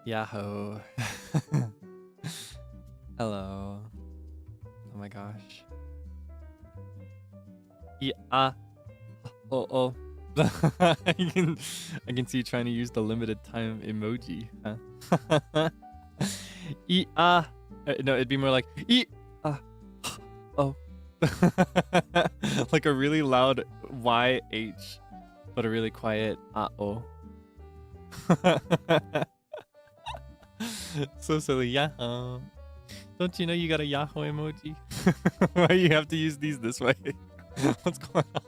Yahoo. Hello. Oh my gosh. Yeah. Oh. I can see you trying to use the limited time emoji, huh? No, it'd be more like oh. Like a really loud YH, but a really quiet oh. So silly. Yahoo. Don't you know you got a Yahoo emoji? Why you have to use these this way? What's going on?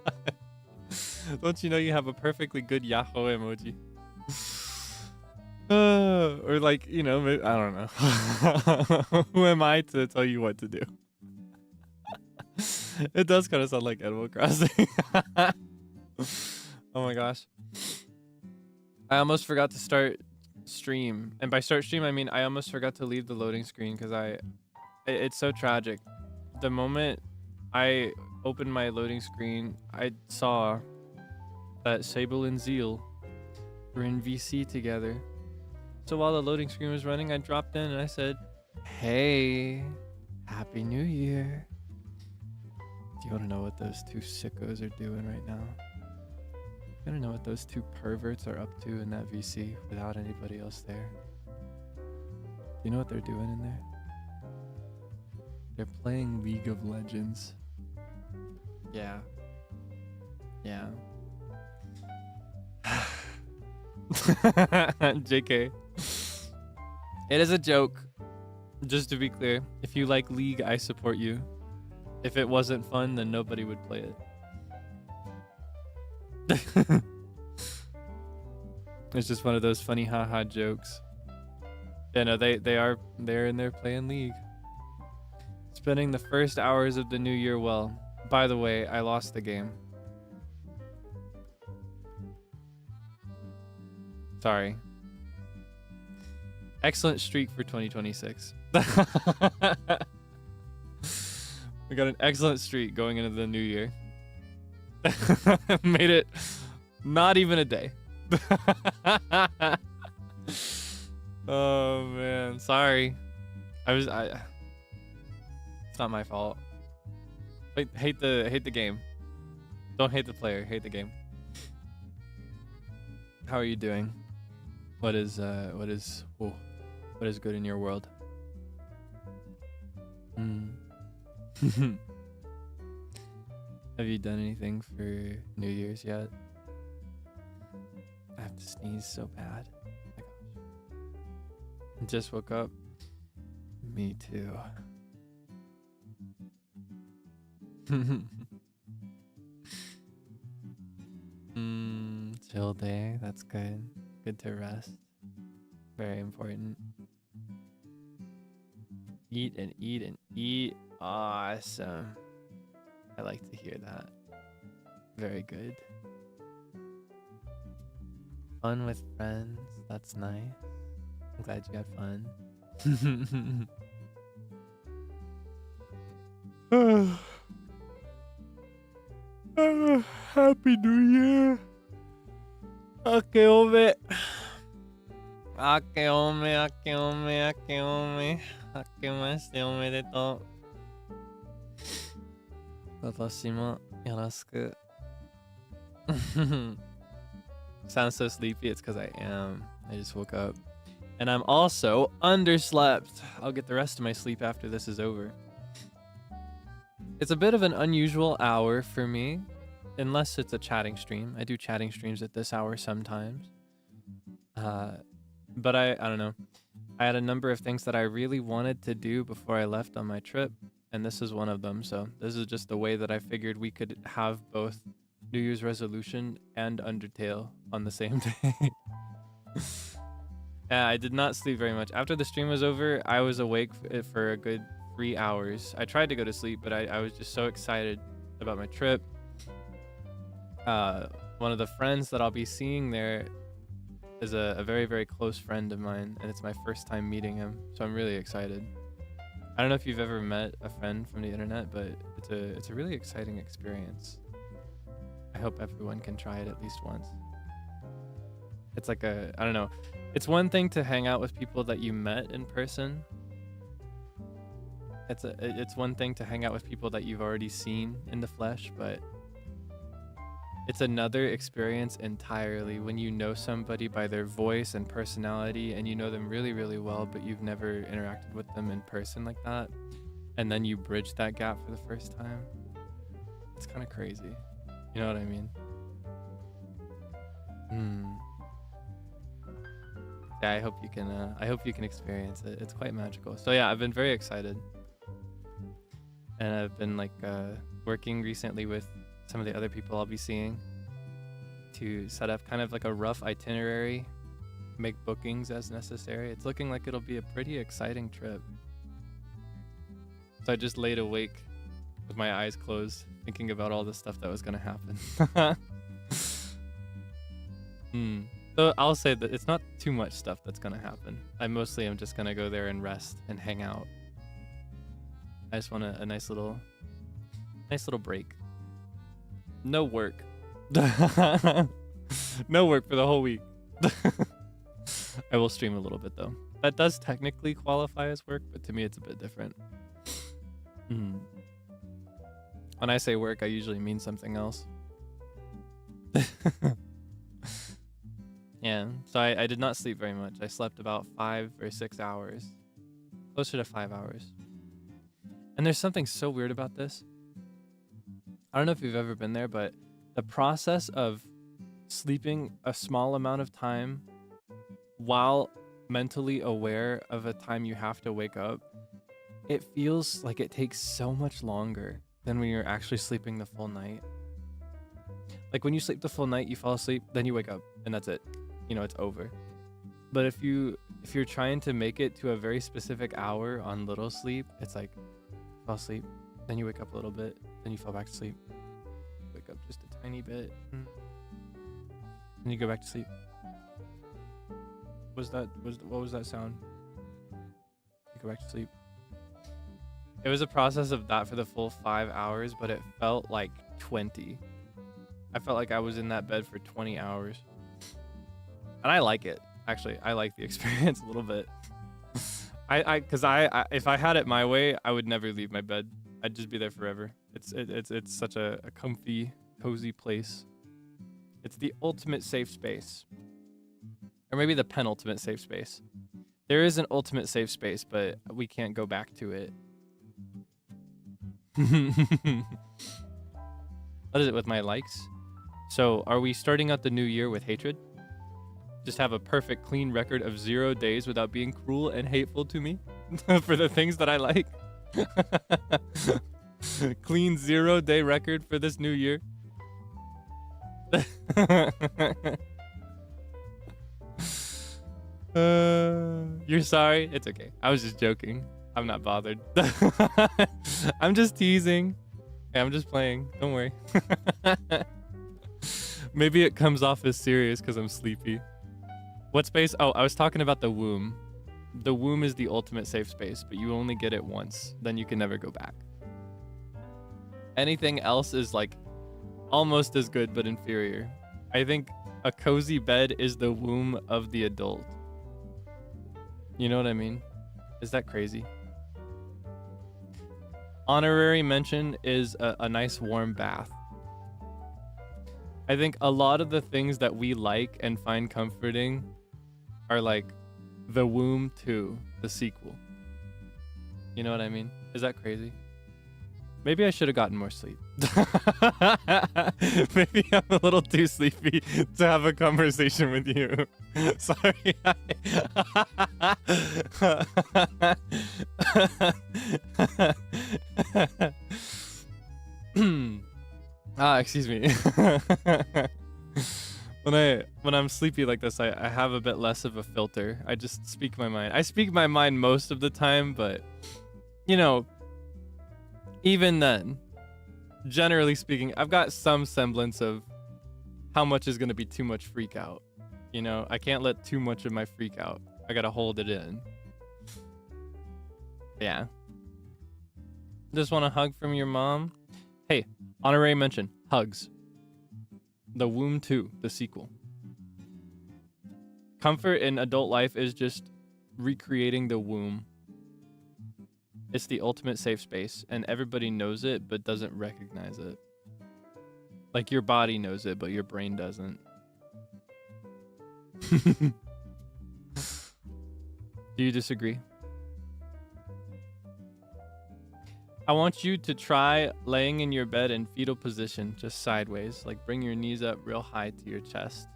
Don't you know you have a perfectly good Yahoo emoji? Or like, you know, I don't know. Who am I to tell you what to do? It does kind of sound like Animal Crossing. Oh my gosh. I almost forgot to start stream. And by start stream, I mean I almost forgot to leave the loading screen because it's so tragic. The moment I opened my loading screen, I saw that Sable and Zeal were in VC together. So while the loading screen was running, I dropped in and I said, hey, Happy New Year. Do you want to know what those two sickos are doing right now? You want to know what those two perverts are up to in that VC without anybody else there? Do you know what they're doing in there? They're playing League of Legends. Yeah. JK. It is a joke. Just to be clear, if you like League, I support you. If it wasn't fun, then nobody would play it. It's just one of those funny haha jokes. Yeah, no, they're in there playing League. Spending the first hours of the new year well. By the way, I lost the game. Sorry. Excellent streak for 2026. We got an excellent streak going into the new year. Made it not even a day. Oh man, sorry. It's not my fault. Wait, hate the game. Don't hate the player, hate the game. How are you doing? What is good in your world? Have you done anything for New Year's yet? I have to sneeze so bad. Oh my gosh. Just woke up. Me too. Chill day. That's good. Good to rest. Very important. Eat and eat and eat. Awesome. I like to hear that. Very good. Fun with friends. That's nice. I'm glad you had fun. Happy New Year. Akeome. Akeome, akeome, akeome. Akemashite omedetou. Watashi mo yoroshiku. Sounds so sleepy. It's because I am. I just woke up. And I'm also underslept. I'll get the rest of my sleep after this is over. It's a bit of an unusual hour for me. Unless it's a chatting stream. I do chatting streams at this hour sometimes. But I don't know. I had a number of things that I really wanted to do before I left on my trip. And this is one of them. So this is just the way that I figured we could have both New Year's resolution and Undertale on the same day. Yeah, I did not sleep very much. After the stream was over, I was awake for a good 3 hours. I tried to go to sleep, but I was just so excited about my trip. One of the friends that I'll be seeing there is a very, very close friend of mine, and it's my first time meeting him, so I'm really excited. I don't know if you've ever met a friend from the internet, but it's a really exciting experience. I hope everyone can try it at least once. It's like I don't know. It's one thing to hang out with people that you met in person. It's one thing to hang out with people that you've already seen in the flesh, but it's another experience entirely when you know somebody by their voice and personality and you know them really, really well, but you've never interacted with them in person like that. And then you bridge that gap for the first time. It's kind of crazy. You know what I mean? Yeah, I hope you can experience it. It's quite magical. So yeah, I've been very excited. And I've been like working recently with some of the other people I'll be seeing to set up kind of like a rough itinerary, make bookings as necessary. It's looking like it'll be a pretty exciting trip. So I just laid awake with my eyes closed, thinking about all the stuff that was gonna happen. So I'll say that it's not too much stuff that's gonna happen. I mostly am just gonna go there and rest and hang out. I just want a nice little break. No work. No work for the whole week. I will stream a little bit though. That does technically qualify as work, but to me it's a bit different. When I say work, I usually mean something else. Yeah, so I did not sleep very much. I slept about 5 or 6 hours. Closer to 5 hours. And there's something so weird about this. I don't know if you've ever been there, but the process of sleeping a small amount of time while mentally aware of a time you have to wake up, it feels like it takes so much longer than when you're actually sleeping the full night. Like when you sleep the full night, you fall asleep, then you wake up, and that's it. You know, it's over. But if you're trying to make it to a very specific hour on little sleep, it's like fall asleep, then you wake up a little bit, then you fall back to sleep, wake up just a tiny bit, and you go back to sleep. What was that sound? You go back to sleep. It was a process of that for the full 5 hours, but it felt like 20. I felt like I was in that bed for 20 hours. And I like it. Actually, I like the experience a little bit. Cause if I had it my way, I would never leave my bed. I'd just be there forever. It's such a comfy, cozy place. It's the ultimate safe space. Or maybe the penultimate safe space. There is an ultimate safe space, but we can't go back to it. What is it with my likes? So are we starting out the new year with hatred? Just have a perfect clean record of 0 days without being cruel and hateful to me for the things that I like. Clean 0-day record for this new year. You're sorry? It's okay. I was just joking. I'm not bothered. I'm just teasing. Yeah, I'm just playing. Don't worry. Maybe it comes off as serious because I'm sleepy. What space? Oh, I was talking about the womb. The womb is the ultimate safe space, but you only get it once. Then you can never go back. Anything else is like almost as good, but inferior. I think a cozy bed is the womb of the adult. You know what I mean? Is that crazy? Honorary mention is a nice warm bath. I think a lot of the things that we like and find comforting are like the womb to the sequel. You know what I mean? Is that crazy? Maybe I should have gotten more sleep. Maybe I'm a little too sleepy to have a conversation with you. Sorry. Excuse me. When I'm sleepy like this, I have a bit less of a filter. I just speak my mind. I speak my mind most of the time, but you know, even then, generally speaking, I've got some semblance of how much is going to be too much freak out. You know, I can't let too much of my freak out. I got to hold it in. Yeah. Just want a hug from your mom? Hey, honorary mention, hugs. The Womb 2, the sequel. Comfort in adult life is just recreating the womb. It's the ultimate safe space, and everybody knows it but doesn't recognize it. Like your body knows it, but your brain doesn't. Do you disagree? I want you to try laying in your bed in fetal position, just sideways. Like bring your knees up real high to your chest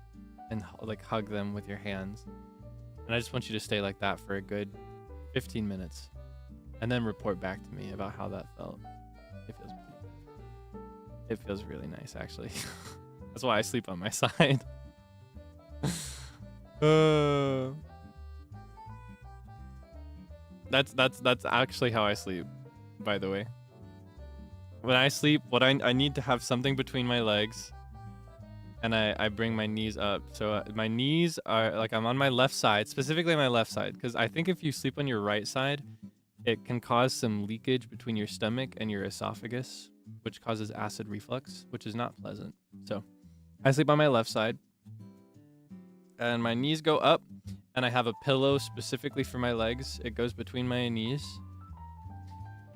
and like hug them with your hands. And I just want you to stay like that for a good 15 minutes. And then report back to me about how that felt. It feels really nice, actually. That's why I sleep on my side. That's actually how I sleep, by the way. When I sleep, I need to have something between my legs, and I bring my knees up. So my knees are like I'm on my left side, specifically my left side, because I think if you sleep on your right side, it can cause some leakage between your stomach and your esophagus, which causes acid reflux, which is not pleasant. So I sleep on my left side, and my knees go up, and I have a pillow specifically for my legs. It goes between my knees,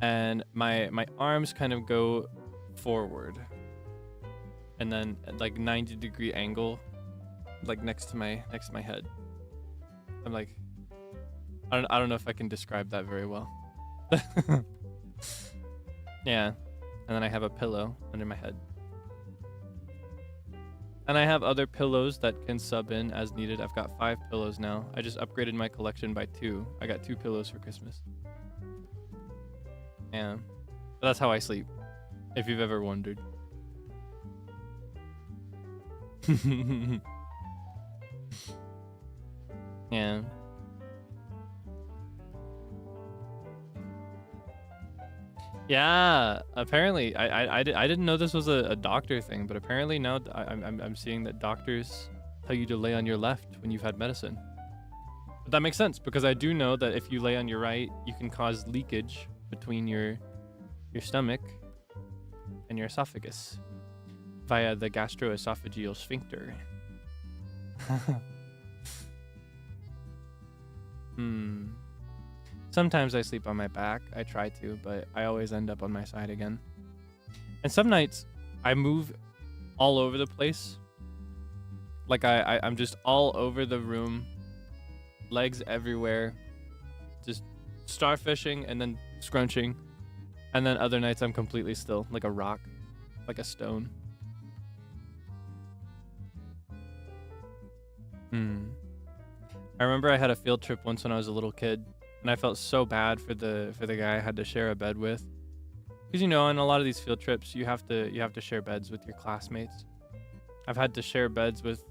and my arms kind of go forward, and then at like 90-degree angle, like next to my head. I'm like, I don't know if I can describe that very well. Yeah, and then I have a pillow under my head. And I have other pillows that can sub in as needed. I've got 5 pillows now. I just upgraded my collection by 2. I got 2 pillows for Christmas. Yeah, but that's how I sleep, if you've ever wondered. Yeah. Yeah, apparently I didn't know this was a doctor thing, but apparently now I'm seeing that doctors tell you to lay on your left when you've had medicine. But that makes sense, because I do know that if you lay on your right, you can cause leakage between your stomach and your esophagus via the gastroesophageal sphincter. Sometimes I sleep on my back. I try to, but I always end up on my side again. And some nights I move all over the place. Like I'm just all over the room, legs everywhere, just starfishing and then scrunching. And then other nights I'm completely still, like a rock, like a stone. I remember I had a field trip once when I was a little kid. And I felt so bad for the guy I had to share a bed with, because you know, on a lot of these field trips, you have to share beds with your classmates. I've had to share beds with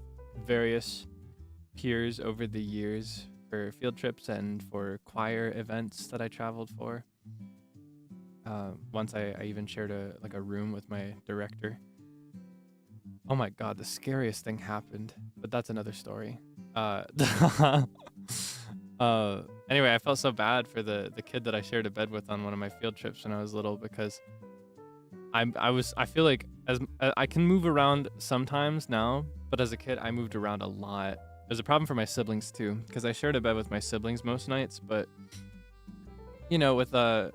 various peers over the years for field trips and for choir events that I traveled for. Once I even shared a room with my director. Oh my God, the scariest thing happened, but that's another story. Anyway, I felt so bad for the kid that I shared a bed with on one of my field trips when I was little, because I feel like I can move around sometimes now, but as a kid I moved around a lot. There's a problem for my siblings too, because I shared a bed with my siblings most nights, but you know, with my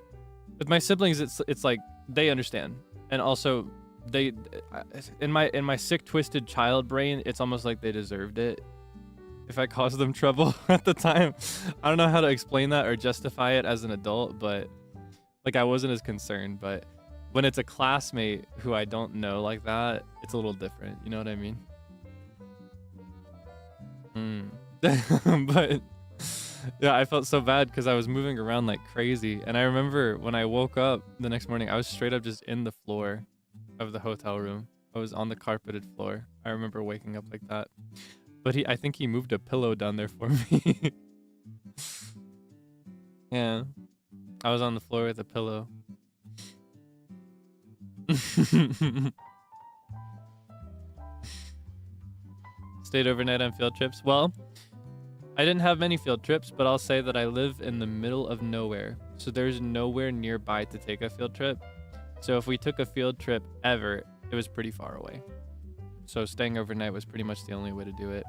siblings, it's like they understand, and also they in my sick, twisted child brain, it's almost like they deserved it if I caused them trouble at the time. I don't know how to explain that or justify it as an adult, but like I wasn't as concerned. But when it's a classmate who I don't know like that, it's a little different. You know what I mean? But yeah, I felt so bad because I was moving around like crazy. And I remember when I woke up the next morning, I was straight up just in the floor of the hotel room. I was on the carpeted floor. I remember waking up like that. But I think he moved a pillow down there for me. Yeah. I was on the floor with a pillow. Stayed overnight on field trips. Well, I didn't have many field trips, but I'll say that I live in the middle of nowhere. So there's nowhere nearby to take a field trip. So if we took a field trip ever, it was pretty far away. So staying overnight was pretty much the only way to do it.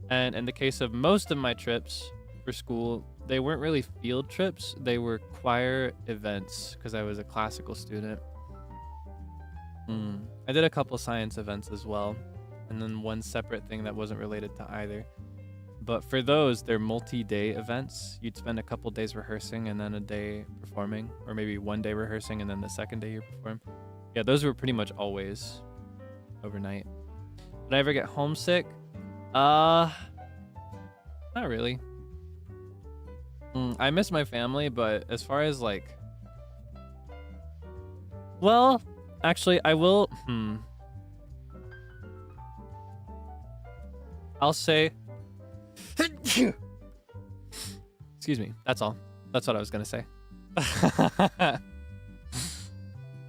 And in the case of most of my trips for school, they weren't really field trips. They were choir events because I was a classical student. I did a couple science events as well. And then one separate thing that wasn't related to either. But for those, they're multi-day events. You'd spend a couple days rehearsing and then a day performing, or maybe one day rehearsing and then the second day you perform. Yeah, those were pretty much always overnight. Did I ever get homesick? Not really. I miss my family, but as far as like, well, actually, I will. I'll say. Excuse me. That's all. That's what I was gonna say.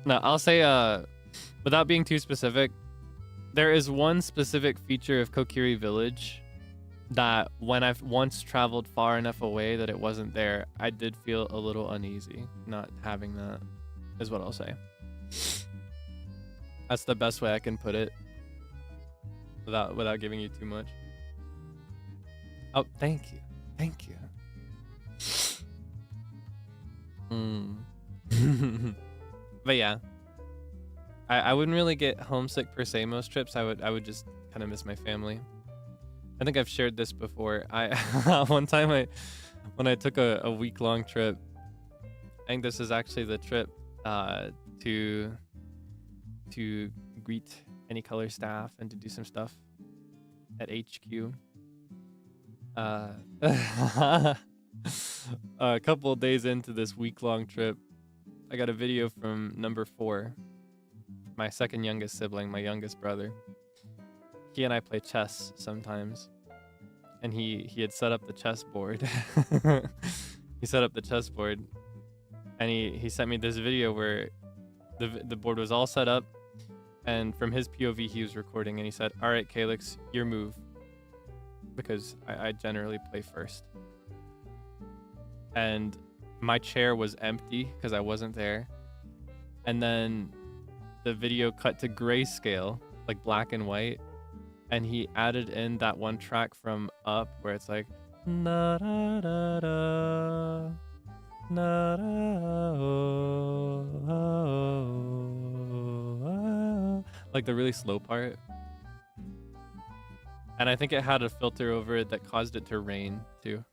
No, I'll say. Without being too specific, there is one specific feature of Kokiri Village that when I've once traveled far enough away that it wasn't there, I did feel a little uneasy not having that, is what I'll say. That's the best way I can put it without giving you too much. Oh, thank you. Thank you. But yeah, I wouldn't really get homesick per se most trips. I would just kind of miss my family. I think I've shared this before. One time when I took a week-long trip, I think this is actually the trip to greet any color staff and to do some stuff at HQ. A couple of days into this week-long trip, I got a video from number 4, my second youngest sibling, my youngest brother. He and I play chess sometimes, and he had set up the chessboard. He set up the chessboard, and he sent me this video where the board was all set up, and from his POV he was recording, and he said, "All right, Kaelix, your move," because I generally play first. And my chair was empty because I wasn't there, and then the video cut to grayscale, like black and white. And he added in that one track from Up where it's like na da da da na da oh, oh, oh, like the really slow part. And I think it had a filter over it that caused it to rain too.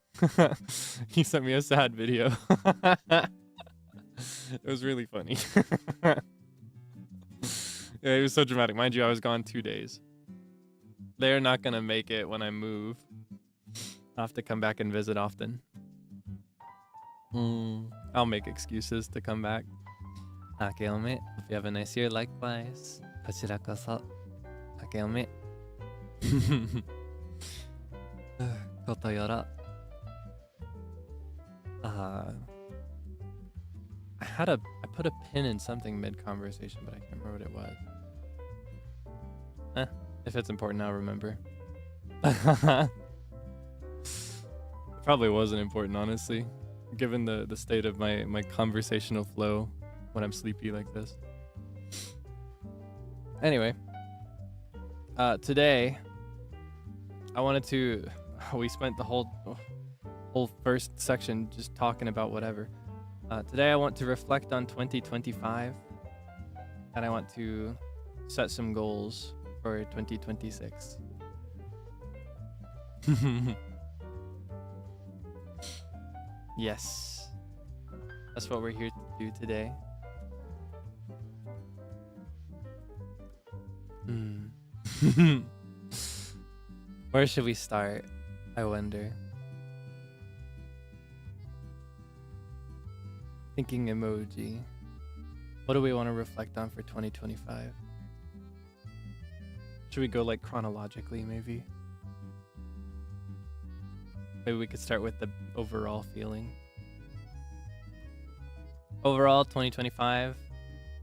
He sent me a sad video. It was really funny. Yeah, it was so dramatic. Mind you, I was gone 2 days. They're not gonna make it when I move. I'll have to come back and visit often. I'll make excuses to come back. Akeome. Hope you have a nice year. Likewise. Kochira koso. Akeome. Koto yora. I put a pin in something mid-conversation, but I can't remember what it was. If it's important, I'll remember. It probably wasn't important, honestly, given the state of my conversational flow when I'm sleepy like this. Anyway, today I wanted to. We spent the whole first section just talking about whatever. Today I want to reflect on 2025, and I want to set some goals for 2026. Yes, that's what we're here to do today. Where should we start? I wonder. Thinking emoji. What do we want to reflect on for 2025? Should we go like chronologically, maybe? Maybe we could start with the overall feeling. Overall, 2025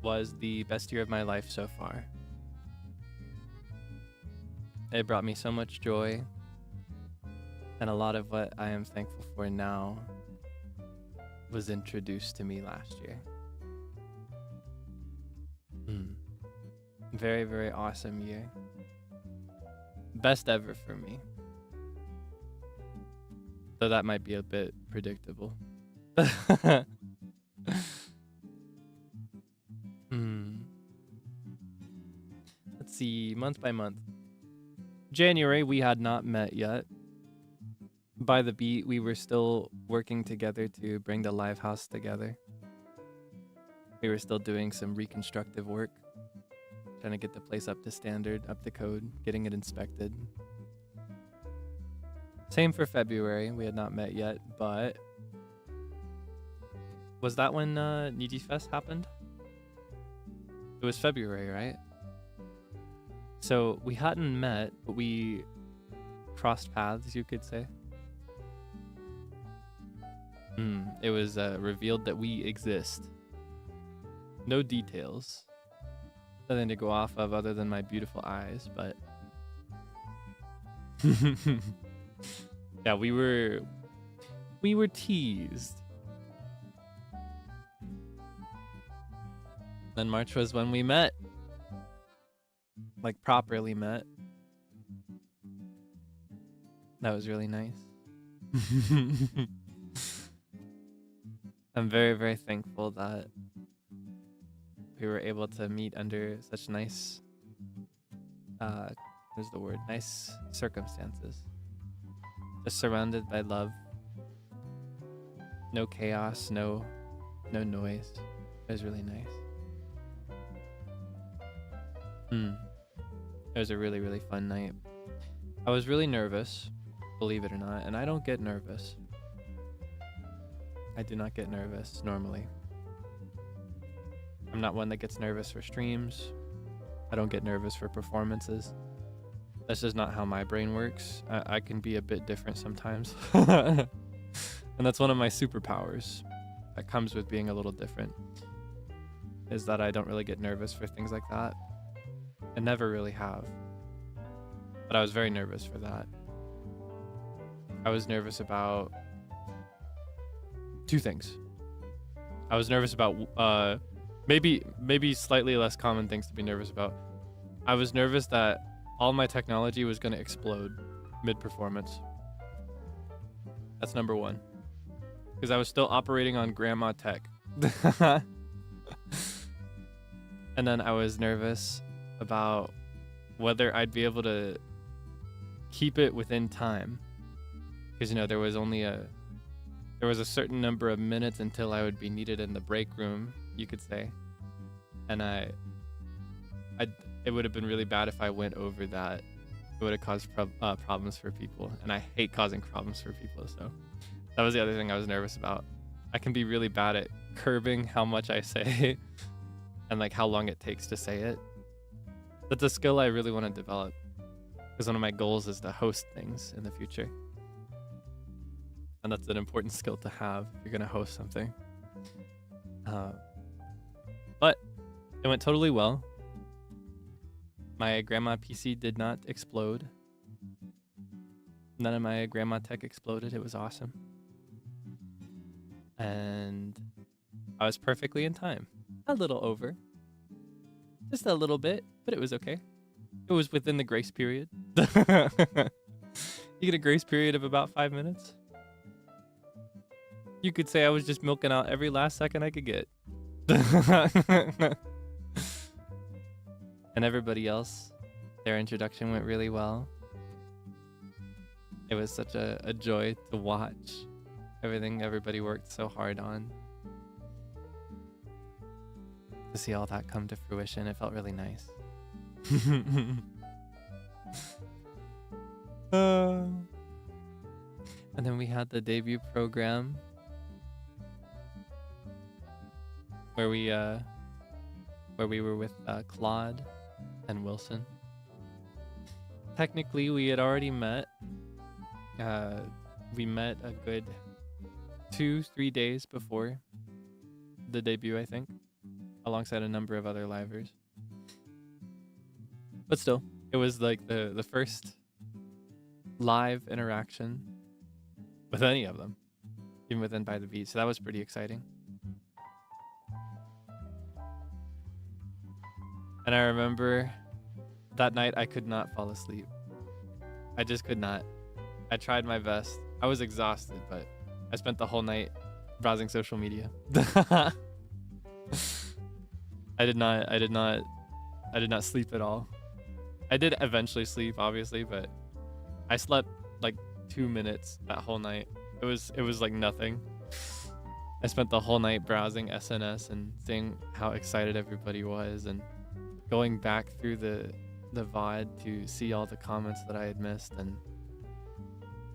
was the best year of my life so far. It brought me so much joy, and a lot of what I am thankful for now was introduced to me last year. Very, very awesome year. Best ever for me. Though that might be a bit predictable. Let's see, month by month. January, we had not met yet. By the beat, we were still working together to bring the live house together. We were still doing some reconstructive work, trying to get the place up to standard, up to code, getting it inspected. Same for February, we had not met yet, but was that when NIJISANJI happened? It was February, right? So we hadn't met, but we crossed paths, you could say. It was revealed that we exist. No details. Nothing to go off of other than my beautiful eyes, but... yeah, we were teased. Then March was when we met. Like, properly met. That was really nice. I'm very, very thankful that we were able to meet under such nice, what's the word? Nice circumstances. Just surrounded by love. No chaos, no noise. It was really nice. It was a really, really fun night. I was really nervous, believe it or not, and I don't get nervous. I do not get nervous normally. I'm not one that gets nervous for streams. I don't get nervous for performances. That's just not how my brain works. I can be a bit different sometimes. And that's one of my superpowers that comes with being a little different, is that I don't really get nervous for things like that. I never really have. But I was very nervous for that. I was nervous about two things. I was nervous about maybe slightly less common things to be nervous about. I was nervous that all my technology was going to explode mid-performance. That's number one. Because I was still operating on grandma tech. And then I was nervous about whether I'd be able to keep it within time. Because, you know, there was a certain number of minutes until I would be needed in the break room, you could say. And it would have been really bad if I went over that. It would have caused problems for people. And I hate causing problems for people, so that was the other thing I was nervous about. I can be really bad at curbing how much I say and like how long it takes to say it. That's a skill I really want to develop, because one of my goals is to host things in the future. And that's an important skill to have if you're going to host something. But it went totally well. My grandma PC did not explode. None of my grandma tech exploded. It was awesome. And I was perfectly in time. A little over. Just a little bit, but it was okay. It was within the grace period. You get a grace period of about 5 minutes. You could say I was just milking out every last second I could get. And everybody else, their introduction went really well. It was such a joy to watch everything everybody worked so hard on. To see all that come to fruition, it felt really nice. And then we had the debut program where we were with Claude and Wilson. Technically, we had already met. We met a good 2-3 days before the debut, I think, alongside a number of other livers. But still, it was like the first live interaction with any of them, even within By the Beat. So that was pretty exciting. And I remember that night I could not fall asleep. I just could not. I tried my best. I was exhausted, but I spent the whole night browsing social media. I did not sleep at all. I did eventually sleep, obviously, but I slept like 2 minutes that whole night. It was like nothing. I spent the whole night browsing SNS and seeing how excited everybody was and going back through the VOD to see all the comments that I had missed, and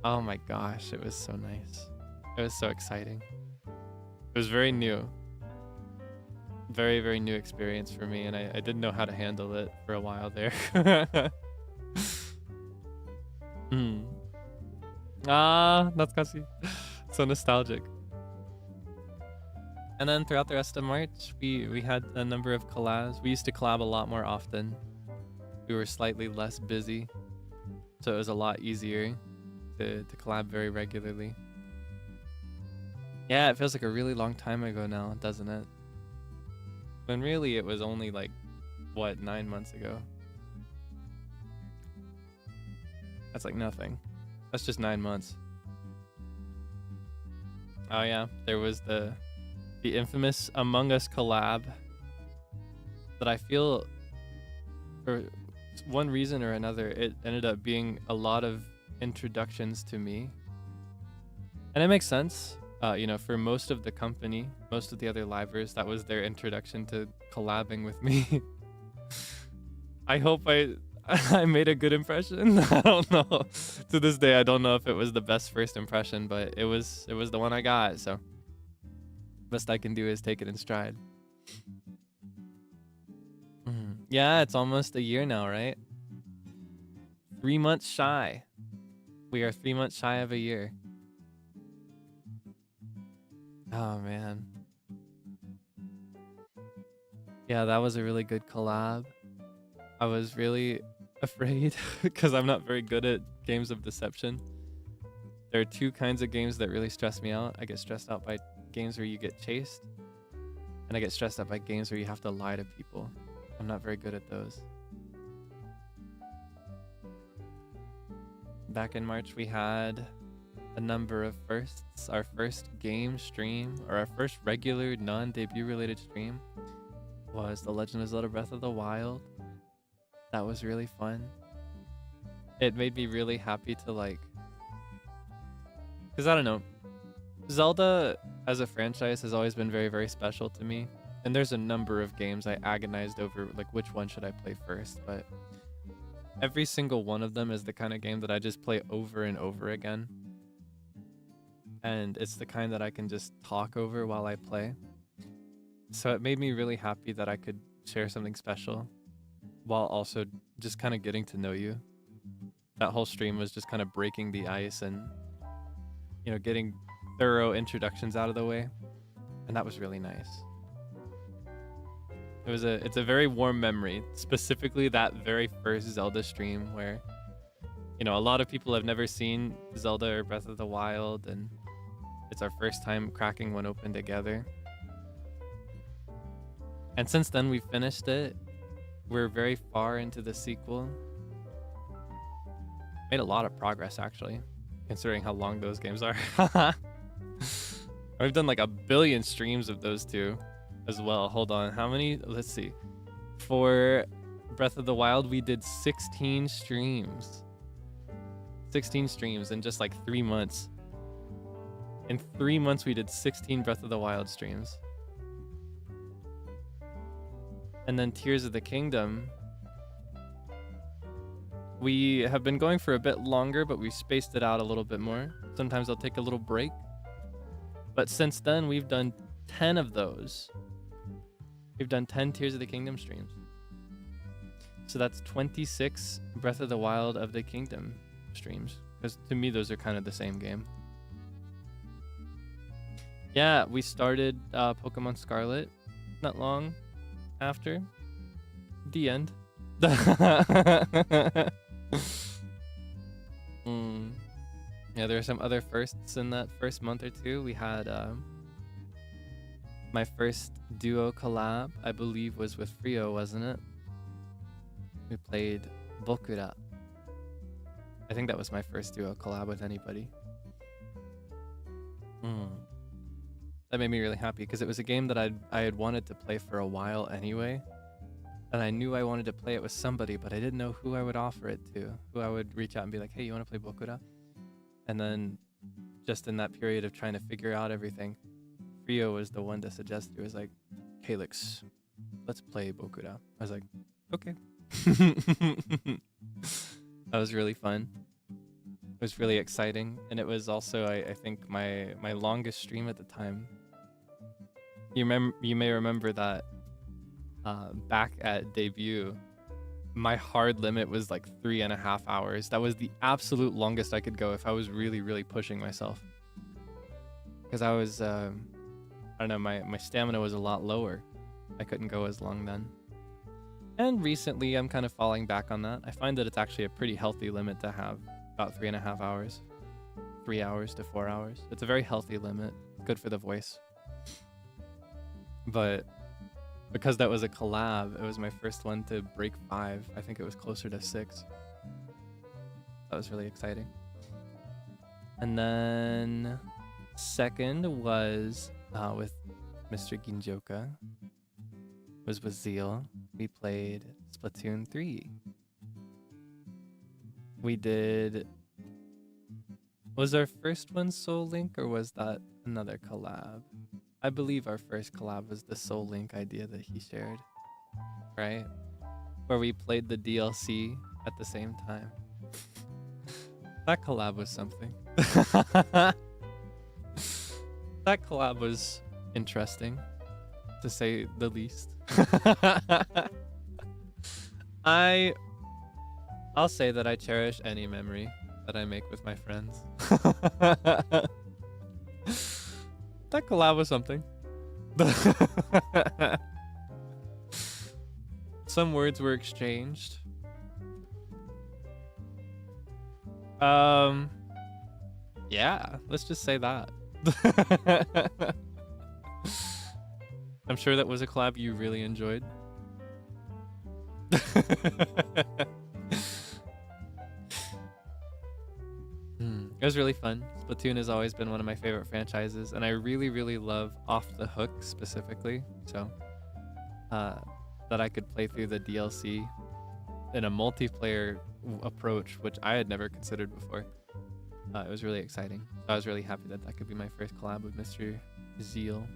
oh my gosh, it was so nice. It was so exciting. It was very new. Very, very new experience for me, and I didn't know how to handle it for a while there. Ah, natsukashi. So nostalgic. And then throughout the rest of March, we had a number of collabs. We used to collab a lot more often. We were slightly less busy, so it was a lot easier to collab very regularly. Yeah, it feels like a really long time ago now, doesn't it? When really it was only like, what, 9 months ago? That's like nothing. That's just 9 months. Oh yeah, there was the infamous Among Us collab that I feel, for one reason or another, it ended up being a lot of introductions to me. And it makes sense. You know, for most of the company, most of the other livers, that was their introduction to collabing with me. I hope I made a good impression. I don't know. To this day, I don't know if it was the best first impression, but it was the one I got, so best I can do is take it in stride. Yeah, it's almost a year now, right? 3 months shy. We are 3 months shy of a year. Oh man. Yeah, that was a really good collab. I was really afraid because I'm not very good at games of deception. There are two kinds of games that really stress me out. I get stressed out by games where you get chased, and I get stressed out by games where you have to lie to people. I'm not very good at those. Back in March, we had a number of firsts. Our first game stream, or our first regular non-debut related stream, was The Legend of Zelda Breath of the Wild. That was really fun. It made me really happy to like, because I don't know, Zelda as a franchise has always been very, very special to me. And there's a number of games I agonized over, like which one should I play first, but every single one of them is the kind of game that I just play over and over again. And it's the kind that I can just talk over while I play. So it made me really happy that I could share something special while also just kind of getting to know you. That whole stream was just kind of breaking the ice and, you know, getting thorough introductions out of the way. And that was really nice. It's a very warm memory, specifically that very first Zelda stream where, you know, a lot of people have never seen Zelda or Breath of the Wild, and it's our first time cracking one open together. And since then we finished it. We're very far into the sequel. Made a lot of progress actually, considering how long those games are. I've done like 1 billion streams of those two as well. Hold on, how many? Let's see. For Breath of the Wild, we did 16 streams. 16 streams in just like 3 months. In 3 months, we did 16 Breath of the Wild streams. And then Tears of the Kingdom, we have been going for a bit longer, but we spaced it out a little bit more. Sometimes I'll take a little break. But since then, we've done 10 of those. We've done 10 Tears of the Kingdom streams. So that's 26 Breath of the Wild of the Kingdom streams. Because to me, those are kind of the same game. Yeah, we started Pokemon Scarlet not long after. The end. Yeah, there are some other firsts in that first month or two. We had my first duo collab, I believe, was with Frio, wasn't it? We played Bokura. I think that was my first duo collab with anybody. Mm. That made me really happy because it was a game that I had wanted to play for a while anyway. And I knew I wanted to play it with somebody, but I didn't know who I would offer it to, who I would reach out and be like, hey, you want to play Bokura? And then just in that period of trying to figure out everything, Frio was the one to suggest it. Was like, Kaelix, let's play Bokura. I was like, okay. That was really fun. It was really exciting. And it was also, I think, my longest stream at the time. You may remember that back at debut, my hard limit was like 3.5 hours. That was the absolute longest I could go if I was really, really pushing myself. Because I was, I don't know, my stamina was a lot lower. I couldn't go as long then. And recently, I'm kind of falling back on that. I find that it's actually a pretty healthy limit to have, about 3.5 hours. 3 hours to 4 hours. It's a very healthy limit. Good for the voice. But because that was a collab, it was my first one to break 5. I think it was closer to 6. That was really exciting. And then second was with Mr. Ginjoka. Was with Zeal. We played Splatoon 3. We did... Was our first one Soul Link or was that another collab? I believe our first collab was the Soul Link idea that he shared, right? Where we played the DLC at the same time. That collab was something. That collab was interesting, to say the least. I'll say that I cherish any memory that I make with my friends. That collab was something. Some words were exchanged. Yeah, let's just say that. I'm sure that was a collab you really enjoyed. It was really fun. Splatoon has always been one of my favorite franchises, and I really, really love Off the Hook specifically. So that I could play through the DLC in a multiplayer approach, which I had never considered before. It was really exciting. So I was really happy that that could be my first collab with Mr. Zeal.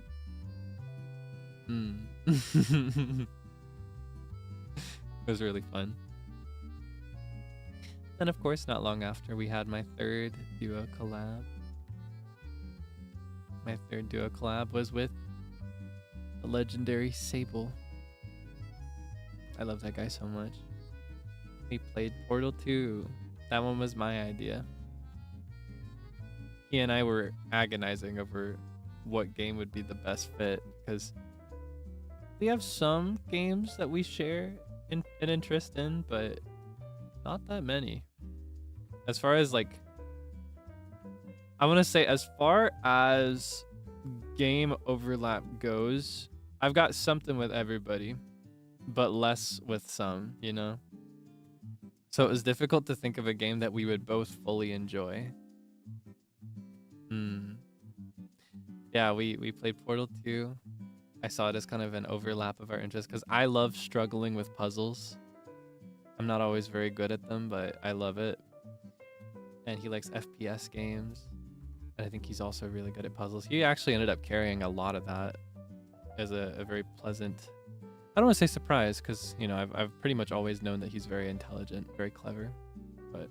It was really fun. And of course, not long after, we had my third duo collab. My third duo collab was with the legendary Sable. I love that guy so much. We played Portal 2. That one was my idea. He and I were agonizing over what game would be the best fit, because we have some games that we share an interest in, but not that many. As far as like, I want to say as far as game overlap goes, I've got something with everybody, but less with some, you know? So it was difficult to think of a game that we would both fully enjoy. Yeah, we played Portal 2. I saw it as kind of an overlap of our interests because I love struggling with puzzles. I'm not always very good at them, but I love it. And he likes FPS games. And I think he's also really good at puzzles. He actually ended up carrying a lot of that as a very pleasant... I don't want to say surprise, because, you know, I've pretty much always known that he's very intelligent, very clever. But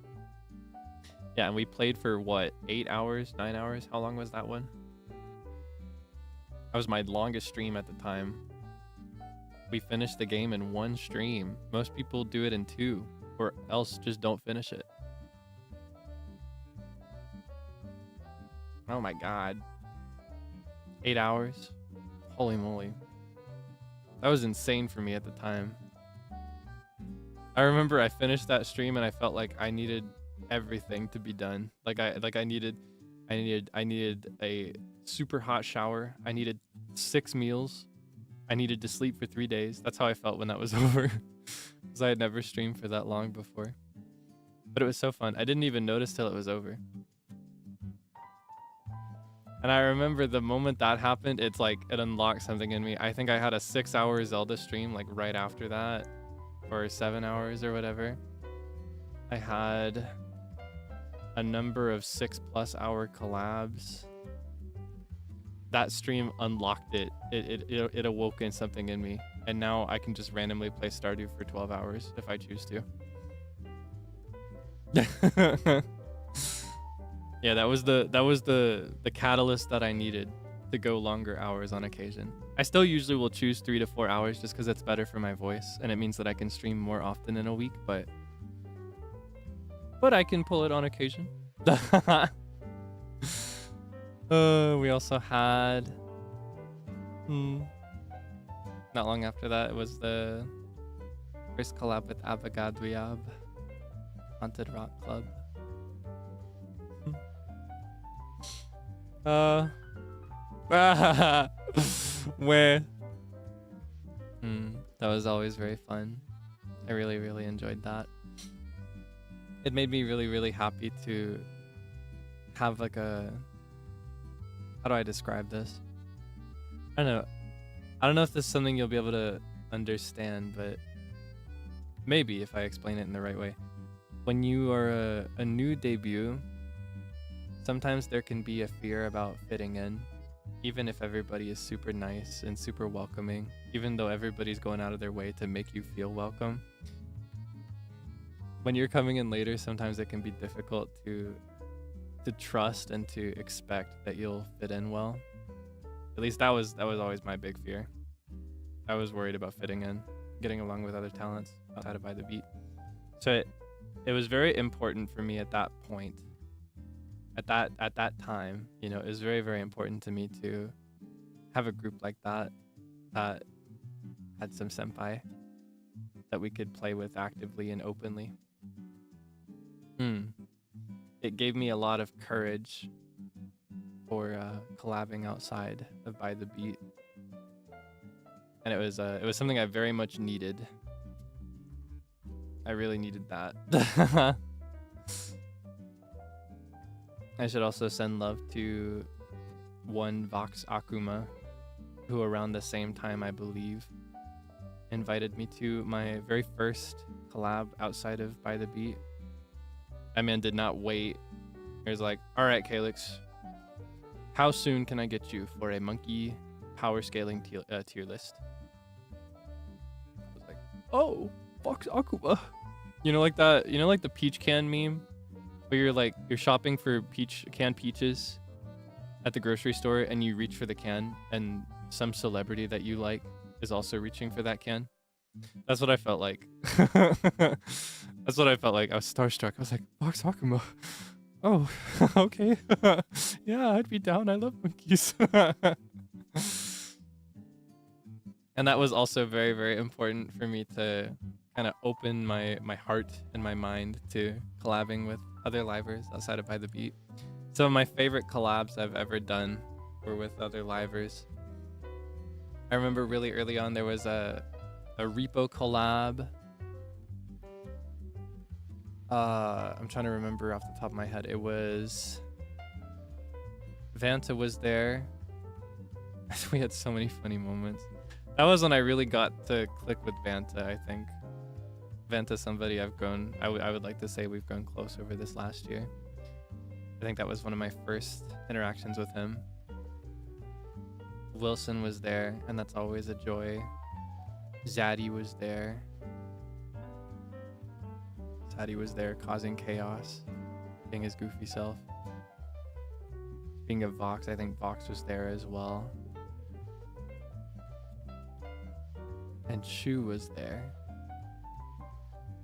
yeah, and we played for what, 8 hours, 9 hours? How long was that one? That was my longest stream at the time. We finished the game in 1 stream. Most people do it in 2, or else just don't finish it. Oh my god. 8 hours? Holy moly. That was insane for me at the time. I remember I finished that stream and I felt like I needed everything to be done. I needed a super hot shower. I needed 6 meals. I needed to sleep for 3 days. That's how I felt when that was over. Because I had never streamed for that long before. But it was so fun. I didn't even notice till it was over. And I remember the moment that happened, it's like it unlocked something in me. I think I had a 6-hour Zelda stream like right after that, or 7 hours or whatever. I had a number of 6+ hour collabs. That stream unlocked it. It awoken something in me, and now I can just randomly play Stardew for 12 hours if I choose to. Yeah, that was the catalyst that I needed to go longer hours on occasion. I still usually will choose 3 to 4 hours just because it's better for my voice and it means that I can stream more often in a week, but I can pull it on occasion. We also had not long after that, it was the first collab with Avagadwiab, Haunted Rock Club. Where that was always very fun. I really enjoyed that. It made me really happy to have like a, how do I describe this? I don't know if this is something you'll be able to understand, but maybe if I explain it in the right way. When you are a new debut, sometimes there can be a fear about fitting in, even if everybody is super nice and super welcoming, even though everybody's going out of their way to make you feel welcome. When you're coming in later, sometimes it can be difficult to trust and to expect that you'll fit in well. At least that was always my big fear. I was worried about fitting in, getting along with other talents outside of By the Beat. So it was very important for me at that point. At that time, you know, it was very important to me to have a group like that had some senpai that we could play with actively and openly. It gave me a lot of courage for collabing outside of By the Beat, and it was something I very much needed. I really needed that. I should also send love to one Vox Akuma, who around the same time, I believe, invited me to my very first collab outside of By the Beat. That man did not wait. He was like, all right, Kaelix, how soon can I get you for a monkey power scaling tier list? I was like, oh, Vox Akuma. You know, like that, you know, like the peach can meme? Where you're shopping for canned peaches at the grocery store and you reach for the can and some celebrity that you like is also reaching for that can. That's what I felt like. That's what I felt like. I was starstruck. I was like, Vox Akuma. Oh, okay. Yeah, I'd be down. I love monkeys. And that was also very important for me to kind of open my heart and my mind to collabing with other livers outside of By the Beat. Some of my favorite collabs I've ever done were with other livers. I remember really early on there was a repo collab. I'm trying to remember off the top of my head. It was Vanta was there. We had so many funny moments. That was when I really got to click with Vanta, I think. Vanta, somebody I've grown, I would like to say we've grown close over this last year. I think that was one of my first interactions with him. Wilson was there, and that's always a joy. Zaddy was there. Zaddy was there causing chaos, being his goofy self. Being a Vox, I think Vox was there as well. And Shu was there.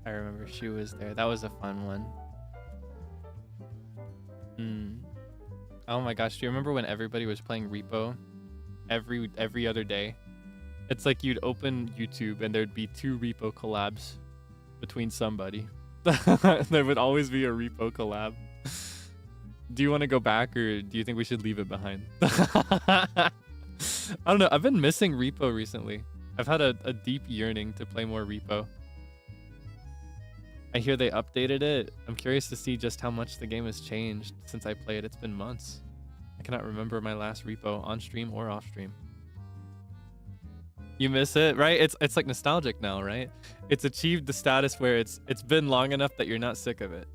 I remember Shu was there. That was a fun one. Oh my gosh, do you remember when everybody was playing Repo every other day? It's like you'd open YouTube and there'd be 2 Repo collabs between somebody. There would always be a Repo collab. Do you want to go back or do you think we should leave it behind? I don't know. I've been missing Repo recently. I've had a deep yearning to play more Repo. I hear they updated it. I'm curious to see just how much the game has changed since I played. It's been months. I cannot remember my last repo on stream or off stream. You miss it, right? It's like nostalgic now, right? It's achieved the status where it's been long enough that you're not sick of it.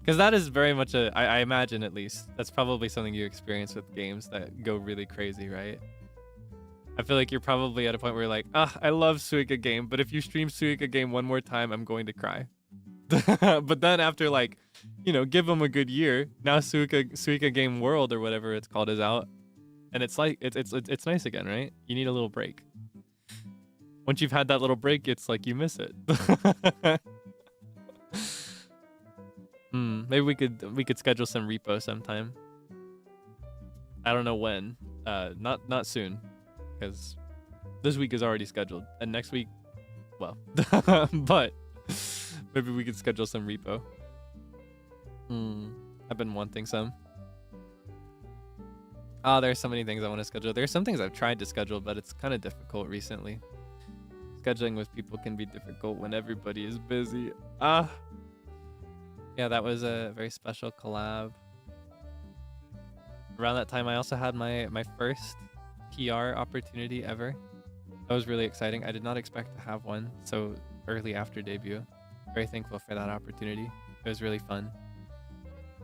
Because that is very much I imagine at least, that's probably something you experience with games that go really crazy, right? I feel like you're probably at a point where you're like, I love Suika game, but if you stream Suika game one more time, I'm going to cry. But then after like, you know, give them a good year, now Suika game world or whatever it's called is out. And it's like, it's nice again, right? You need a little break. Once you've had that little break, it's like you miss it. Maybe we could schedule some repo sometime. I don't know when. Not soon, because this week is already scheduled, and next week, well, but maybe we could schedule some repo. I've been wanting some. Oh, there's so many things I want to schedule. There's some things I've tried to schedule, but it's kind of difficult recently. Scheduling with people can be difficult when everybody is busy. Yeah, that was a very special collab. Around that time, I also had my first PR opportunity ever. That was really exciting. I did not expect to have one so early after debut. Very thankful for that opportunity. It was really fun.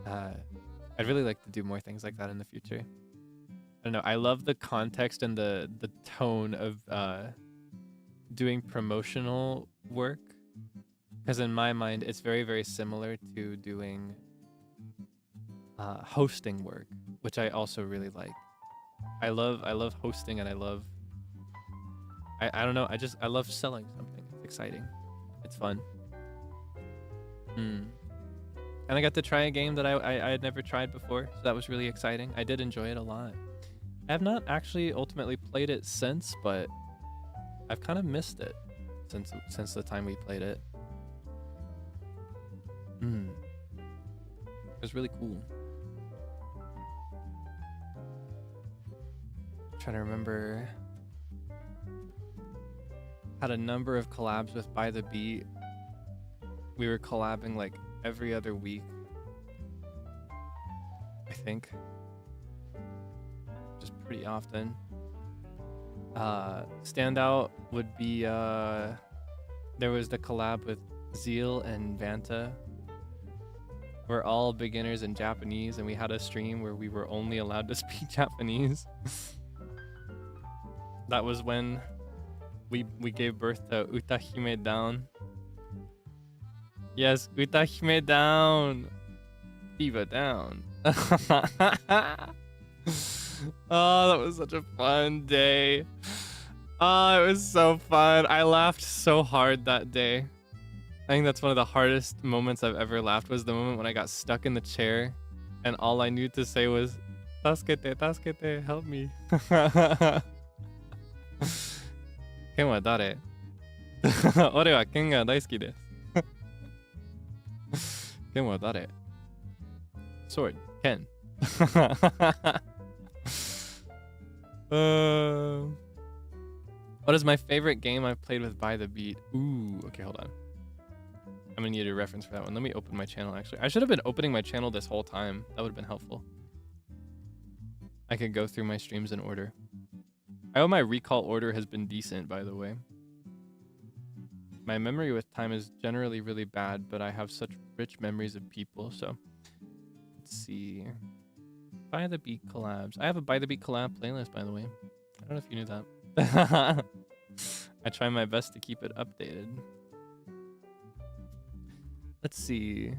I'd really like to do more things like that in the future. I don't know. I love the context and the tone of doing promotional work, because in my mind it's very, very similar to doing hosting work, which I also really like. I love hosting, and I don't know, I love selling something. It's exciting. It's fun. And I got to try a game that I had never tried before, so that was really exciting. I did enjoy it a lot. I have not actually ultimately played it since, but I've kind of missed it since the time we played it. It was really cool. I'm trying to remember. Had a number of collabs with By the Beat. We were collabing like every other week, I think. Just pretty often. Standout would be there was the collab with Zeal and Vanta. We're all beginners in Japanese, and we had a stream where we were only allowed to speak Japanese. That was when we gave birth to Utahime Down. Yes, Utahime Down. Diva Down. Oh, that was such a fun day. Oh, it was so fun. I laughed so hard that day. I think that's one of the hardest moments I've ever laughed, was the moment when I got stuck in the chair and all I knew to say was, "Tasukete, tasukete, help me." Ken wa dare? Ore wa Ken ga daisuki desu. Ken wa dare? Sword, Ken. What is my favorite game I've played with By the Beat? Ooh, okay, hold on. I'm gonna need a reference for that one. Let me open my channel, actually. I should have been opening my channel this whole time. That would have been helpful. I could go through my streams in order. I hope my recall order has been decent, by the way. My memory with time is generally really bad, but I have such rich memories of people, so... Let's see... By the Beat collabs. I have a By the Beat collab playlist, by the way. I don't know if you knew that. I try my best to keep it updated. Let's see.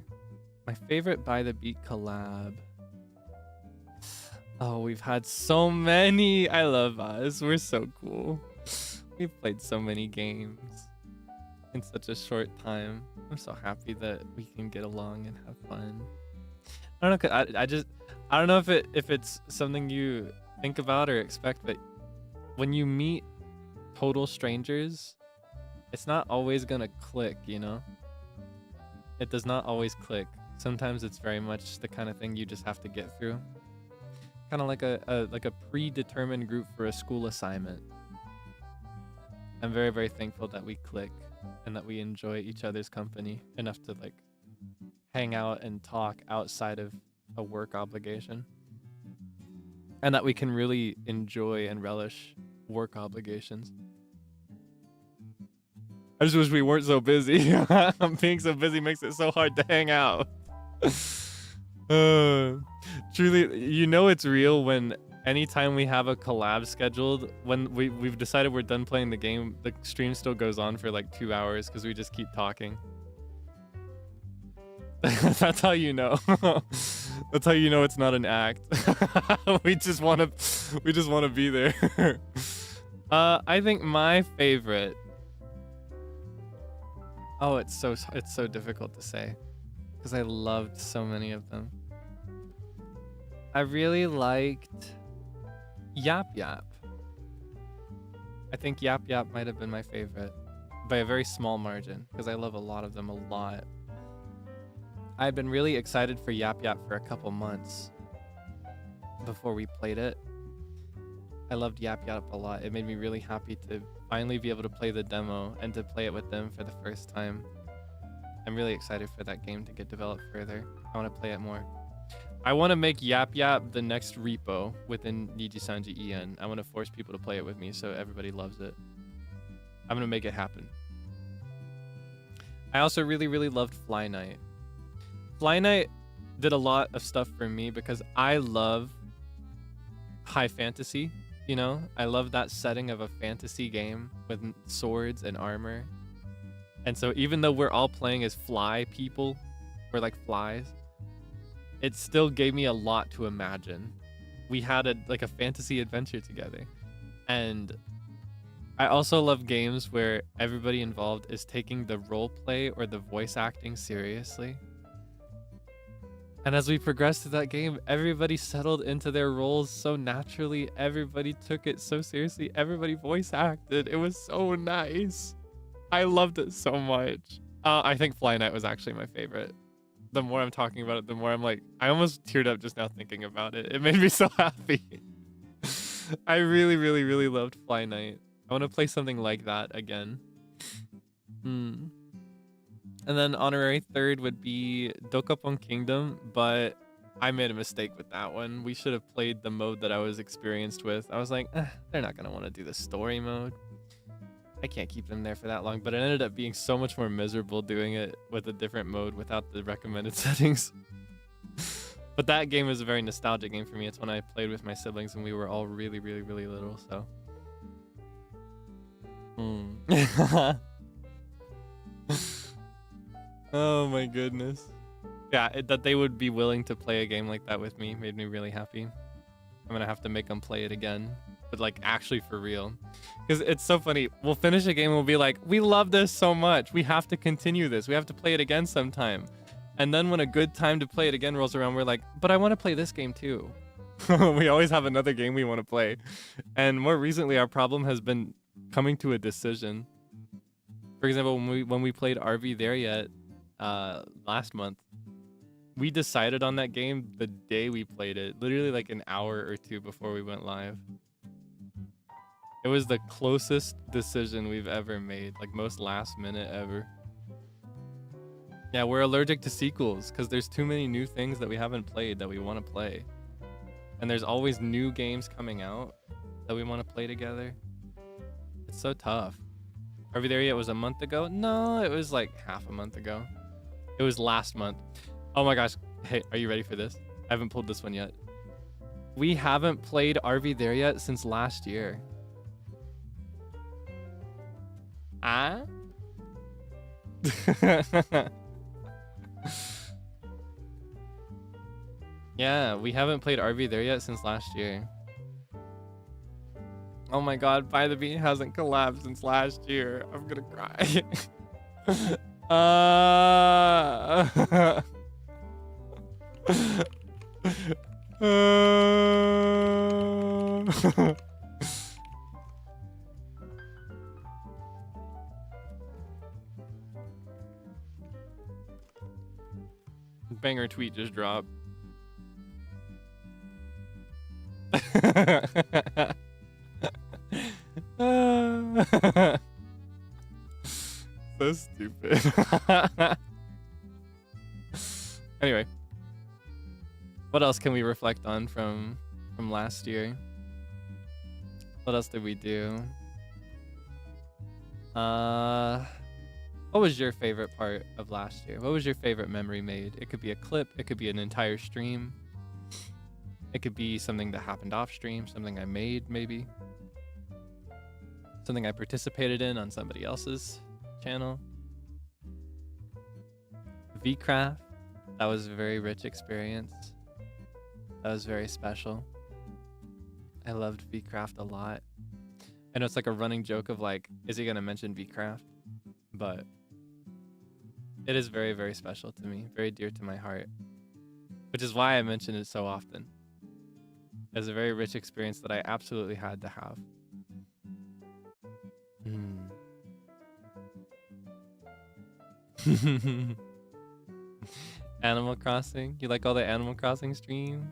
My favorite By the Beat collab. Oh, we've had so many. I love us. We're so cool. We've played so many games in such a short time. I'm so happy that we can get along and have fun. I don't know. I don't know if it's something you think about or expect, but when you meet total strangers, it's not always gonna click, you know? It does not always click. Sometimes it's very much the kind of thing you just have to get through. Kind of like a predetermined group for a school assignment. I'm very, very thankful that we click and that we enjoy each other's company enough to like hang out and talk outside of a work obligation. and that we can really enjoy and relish work obligations. I just wish we weren't so busy. Being so busy makes it so hard to hang out. Truly, you know it's real when anytime we have a collab scheduled, when we've decided we're done playing the game, the stream still goes on for like 2 hours because we just keep talking. That's how you know. That's how you know it's not an act. we just want to be there. I think my favorite. Oh, it's so difficult to say because I loved so many of them. I really liked Yap Yap. I think Yap Yap might have been my favorite by a very small margin because I love a lot of them a lot. I've been really excited for Yap Yap for a couple months before we played it. I loved Yap Yap a lot. It made me really happy to finally be able to play the demo and to play it with them for the first time. I'm really excited for that game to get developed further. I want to play it more. I want to make Yap Yap the next repo within NIJISANJI EN. I want to force people to play it with me so everybody loves it. I'm going to make it happen. I also really, really loved Fly Night. Fly Night did a lot of stuff for me because I love high fantasy, you know? I love that setting of a fantasy game with swords and armor. And so even though we're all playing as fly people, we're like flies, it still gave me a lot to imagine. We had a fantasy adventure together. And I also love games where everybody involved is taking the role play or the voice acting seriously. And as we progressed through that game, everybody settled into their roles so naturally. Everybody took it so seriously. Everybody voice acted. It was so nice. I loved it so much. I think Fly Night was actually my favorite. The more I'm talking about it, the more I'm like, I almost teared up just now thinking about it. It made me so happy. I really, really, really loved Fly Night. I want to play something like that again. And then honorary third would be Dokapon Kingdom, but I made a mistake with that one. We should have played the mode that I was experienced with. I was like, they're not going to want to do the story mode. I can't keep them there for that long, but it ended up being so much more miserable doing it with a different mode without the recommended settings. But that game was a very nostalgic game for me. It's when I played with my siblings and we were all really, really, really little, so. Oh my goodness. Yeah, that they would be willing to play a game like that with me made me really happy. I'm gonna have to make them play it again, but like actually for real. Because it's so funny. We'll finish a game and we'll be like, we love this so much. We have to continue this. We have to play it again sometime. And then when a good time to play it again rolls around, we're like, but I want to play this game too. We always have another game we want to play. And more recently, our problem has been coming to a decision. For example, when we played Are We There Yet last month, we decided on that game the day we played it, literally like an hour or two before we went live. It was the closest decision we've ever made, like most last minute ever. Yeah, we're allergic to sequels because there's too many new things that we haven't played that we want to play. And there's always new games coming out that we want to play together. It's so tough. Are We There Yet was a month ago? No, it was like half a month ago. It was last month. Oh my gosh. Hey, are you ready for this? I haven't pulled this one yet. We haven't played Are We There Yet since last year. Ah? Yeah, we haven't played Are We There Yet since last year. Oh my god, By the Beat hasn't collabed since last year. I'm gonna cry. Banger tweet just dropped. So stupid. Anyway, what else can we reflect on from from last year. What else did we do? What was your favorite part of last year? What was your favorite memory made? It could be a clip, it could be an entire stream. It could be something that happened off stream, something I made maybe. Something I participated in on somebody else's channel. VCraft, that was a very rich experience. That was very special. I loved VCraft a lot. I know it's like a running joke of like, is he gonna mention VCraft? But it is very, very special to me, very dear to my heart, which is why I mention it so often. It was a very rich experience that I absolutely had to have. Animal Crossing? You like all the Animal Crossing streams?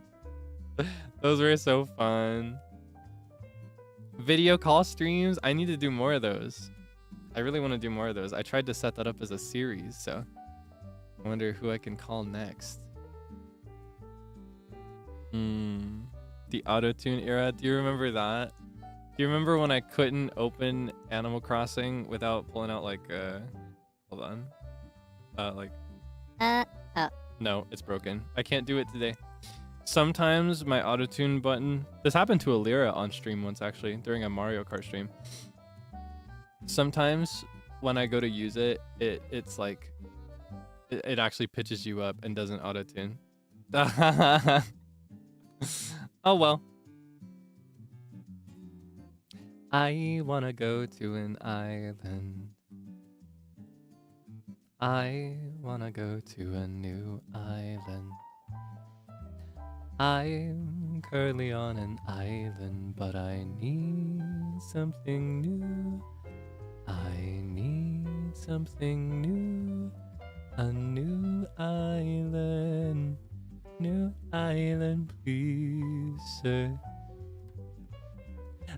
Those were so fun. Video call streams? I need to do more of those. I really want to do more of those. I tried to set that up as a series, so I wonder who I can call next. The auto-tune era. Do you remember that? Do you remember when I couldn't open Animal Crossing without pulling out like hold on. Oh. No, it's broken. I can't do it today. Sometimes my auto-tune button, this happened to Alira on stream once actually, during a Mario Kart stream. Sometimes when I go to use it, it's like, it actually pitches you up and doesn't auto-tune. Oh well. I wanna go to an island. I wanna go to a new island. I'm currently on an island, but I need something new. I need something new. A new island. New island, please, sir.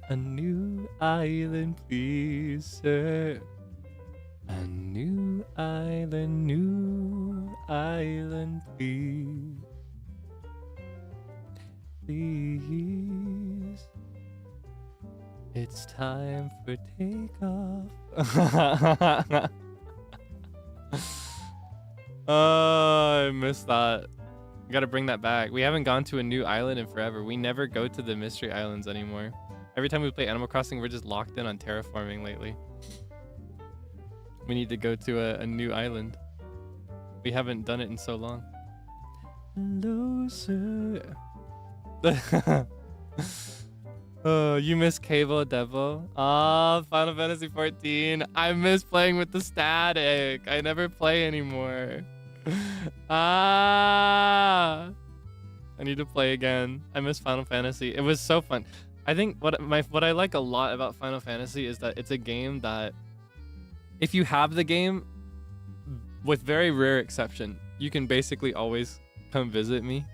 A new island, please, sir. A new island, please. Please. It's time for takeoff. Oh, I missed that. Gotta bring that back. We haven't gone to a new island in forever. We never go to the mystery islands anymore. Every time we play Animal Crossing, we're just locked in on terraforming lately. We need to go to a new island. We haven't done it in so long. Hello, sir. Oh, you miss Cable Devil? Ah, Final Fantasy 14. I miss playing with the static. I never play anymore. I need to play again. I miss Final Fantasy. It was so fun. I think what I like a lot about Final Fantasy is that it's a game that if you have the game, with very rare exception, you can basically always come visit me.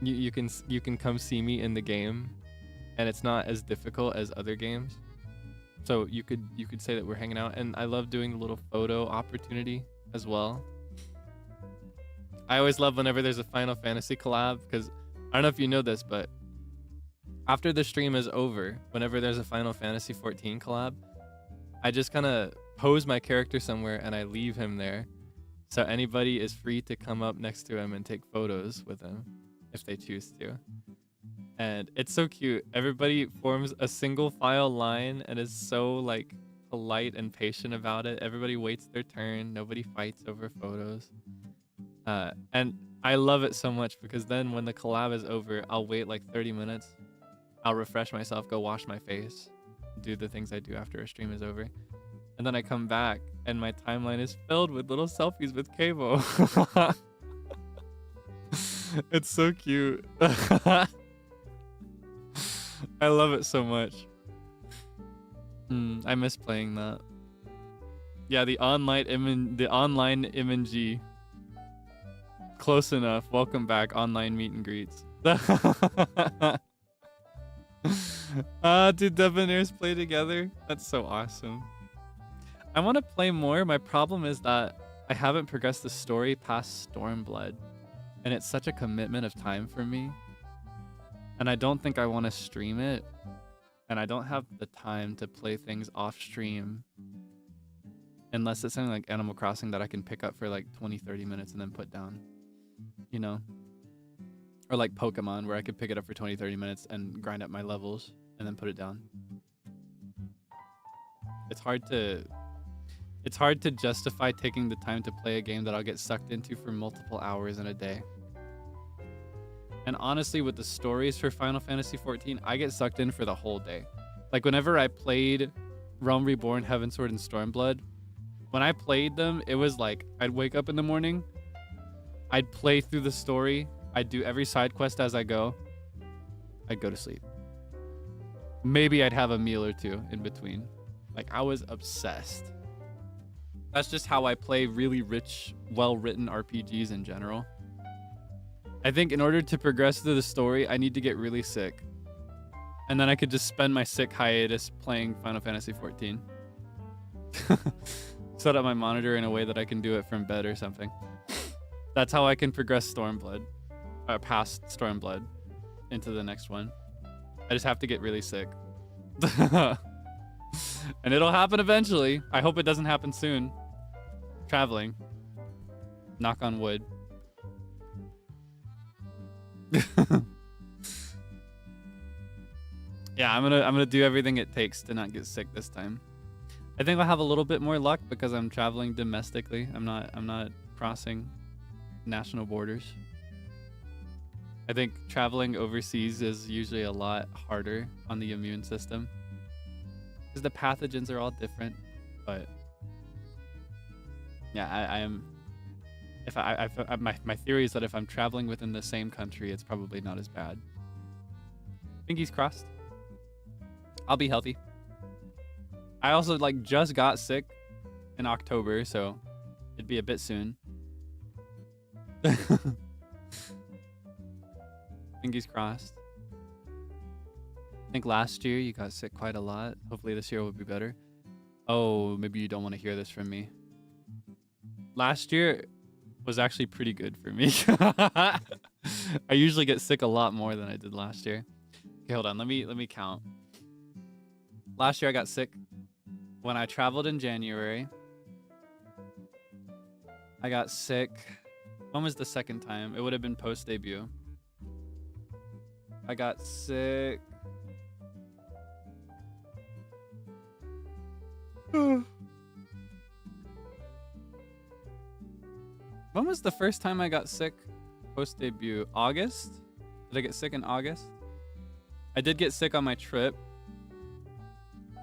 You can come see me in the game, and it's not as difficult as other games. So you could say that we're hanging out, and I love doing the little photo opportunity as well. I always love whenever there's a Final Fantasy collab, because I don't know if you know this, but after the stream is over, whenever there's a Final Fantasy 14 collab, I just kind of pose my character somewhere and I leave him there, so anybody is free to come up next to him and take photos with him if they choose to. And it's so cute. Everybody forms a single file line and is so like polite and patient about it. Everybody waits their turn. Nobody fights over photos. And I love it so much because then when the collab is over, I'll wait like 30 minutes. I'll refresh myself, go wash my face, do the things I do after a stream is over. And then I come back and my timeline is filled with little selfies with Cabo. It's so cute. I love it so much. I miss playing that. Yeah, the online MNG. Close enough. Welcome back, online meet and greets. Do Debonairs play together? That's so awesome. I want to play more. My problem is that I haven't progressed the story past Stormblood, and it's such a commitment of time for me. And I don't think I want to stream it. And I don't have the time to play things off stream. Unless it's something like Animal Crossing that I can pick up for like 20-30 minutes and then put down. You know? Or like Pokemon, where I could pick it up for 20-30 minutes and grind up my levels and then put it down. It's hard to justify taking the time to play a game that I'll get sucked into for multiple hours in a day. And honestly, with the stories for Final Fantasy XIV, I get sucked in for the whole day. Like whenever I played Realm Reborn, Heavensward, and Stormblood, when I played them, it was like I'd wake up in the morning, I'd play through the story, I'd do every side quest as I go, I'd go to sleep. Maybe I'd have a meal or two in between. Like I was obsessed. That's just how I play really rich, well-written RPGs in general. I think in order to progress through the story, I need to get really sick. And then I could just spend my sick hiatus playing Final Fantasy XIV. Set up my monitor in a way that I can do it from bed or something. That's how I can progress Stormblood. Past Stormblood into the next one. I just have to get really sick. And it'll happen eventually. I hope it doesn't happen soon. Traveling. Knock on wood. Yeah, I'm gonna do everything it takes to not get sick this time. I think I'll have a little bit more luck because I'm traveling domestically. I'm not crossing national borders. I think traveling overseas is usually a lot harder on the immune system because the pathogens are all different. But yeah, I am. If my theory is that if I'm traveling within the same country, it's probably not as bad. Fingers crossed. I'll be healthy. I also like just got sick in October, so it'd be a bit soon. Fingers crossed. I think last year you got sick quite a lot. Hopefully this year will be better. Oh, maybe you don't want to hear this from me. Last year was actually pretty good for me. I usually get sick a lot more than I did last year. Okay, hold on. Let me count. Last year I got sick when I traveled in January. I got sick. When was the second time? It would have been post debut. I got sick. When was the first time I got sick post debut? August? Did I get sick in August? I did get sick on my trip.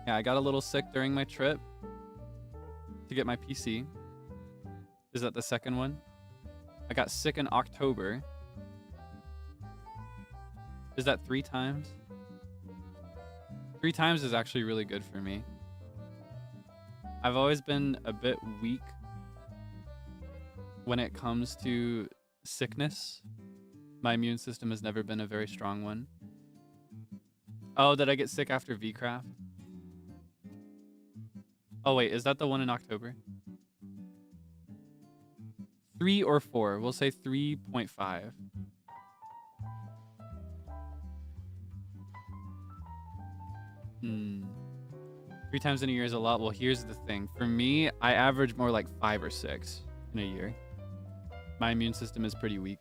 Yeah, I got a little sick during my trip to get my PC. Is that the second one? I got sick in October. Is that 3 times? 3 times is actually really good for me. I've always been a bit weak when it comes to sickness. My immune system has never been a very strong one. Oh, did I get sick after VCraft? Oh wait, is that the one in October? 3 or 4? We'll say 3.5. Hmm. 3 times in a year is a lot. Well, here's the thing. For me, I average more like 5 or 6 in a year. My immune system is pretty weak.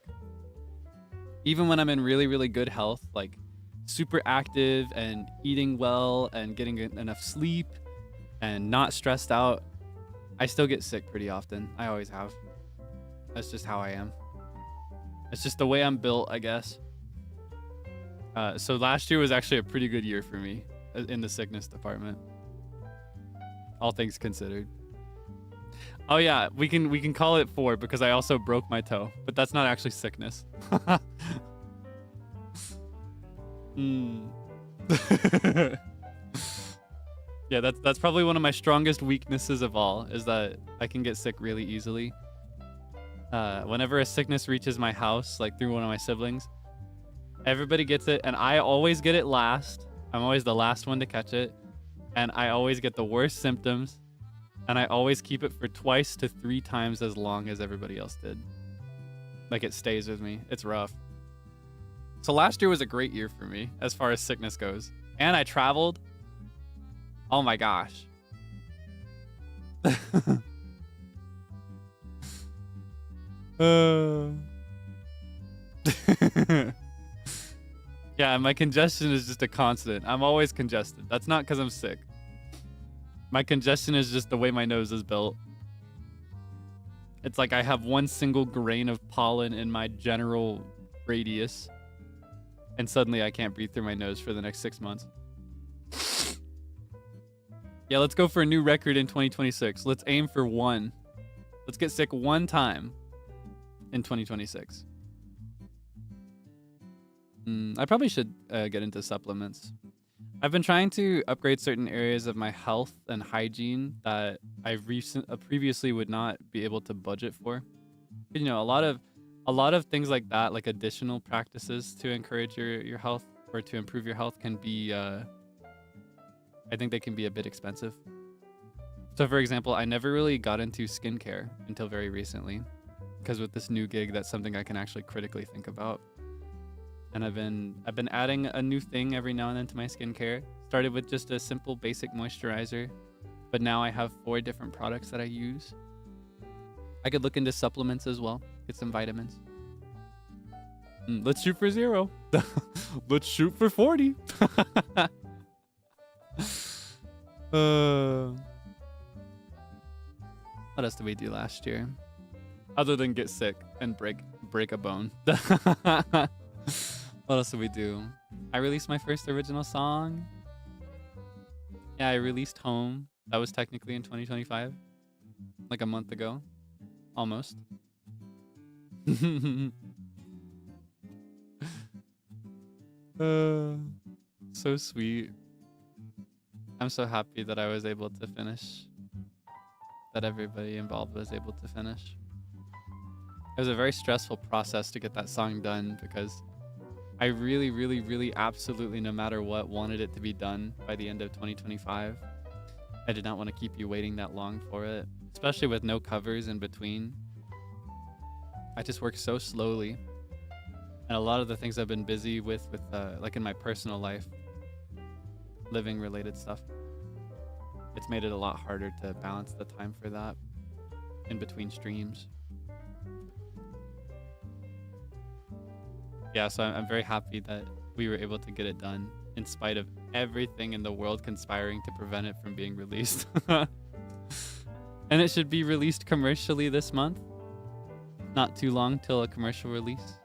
Even when I'm in really, really good health, like super active and eating well and getting enough sleep and not stressed out, I still get sick pretty often. I always have. That's just how I am. It's just the way I'm built, I guess. So last year was actually a pretty good year for me in the sickness department. All things considered. Oh yeah, we can call it 4 because I also broke my toe, but that's not actually sickness. Yeah, that's probably one of my strongest weaknesses of all, is that I can get sick really easily. Whenever a sickness reaches my house, like through one of my siblings, everybody gets it, and I always get it last. I'm always the last one to catch it, and I always get the worst symptoms, and I always keep it for 2 to 3 times as long as everybody else did. Like, it stays with me. It's rough. So last year was a great year for me as far as sickness goes. And I traveled. Oh my gosh. Yeah, my congestion is just a constant. I'm always congested. That's not because I'm sick. My congestion is just the way my nose is built. It's like I have one single grain of pollen in my general radius, and suddenly I can't breathe through my nose for the next 6 months. Yeah, let's go for a new record in 2026. Let's aim for 1. Let's get sick 1 time in 2026. I probably should get into supplements. I've been trying to upgrade certain areas of my health and hygiene that I previously would not be able to budget for. You know, a lot of things like that, like additional practices to encourage your health or to improve your health, can be I think they can be a bit expensive. So for example, I never really got into skincare until very recently, because with this new gig, that's something I can actually critically think about. And I've been adding a new thing every now and then to my skincare. Started with just a simple basic moisturizer, but now I have 4 different products that I use. I could look into supplements as well, get some vitamins. Let's shoot for 0. Let's shoot for 40. What else did we do last year? Other than get sick and break a bone. What else did we do? I released my first original song. Yeah, I released Home. That was technically in 2025. Like a month ago. Almost. So sweet. I'm so happy that I was able to finish. That everybody involved was able to finish. It was a very stressful process to get that song done, because I really absolutely, no matter what, wanted it to be done by the end of 2025. I did not want to keep you waiting that long for it, especially with no covers in between. I just work so slowly, and a lot of the things I've been busy with like in my personal life, living related stuff, it's made it a lot harder to balance the time for that in between streams. Yeah, so I'm very happy that we were able to get it done in spite of everything in the world conspiring to prevent it from being released. And it should be released commercially this month. Not too long till a commercial release.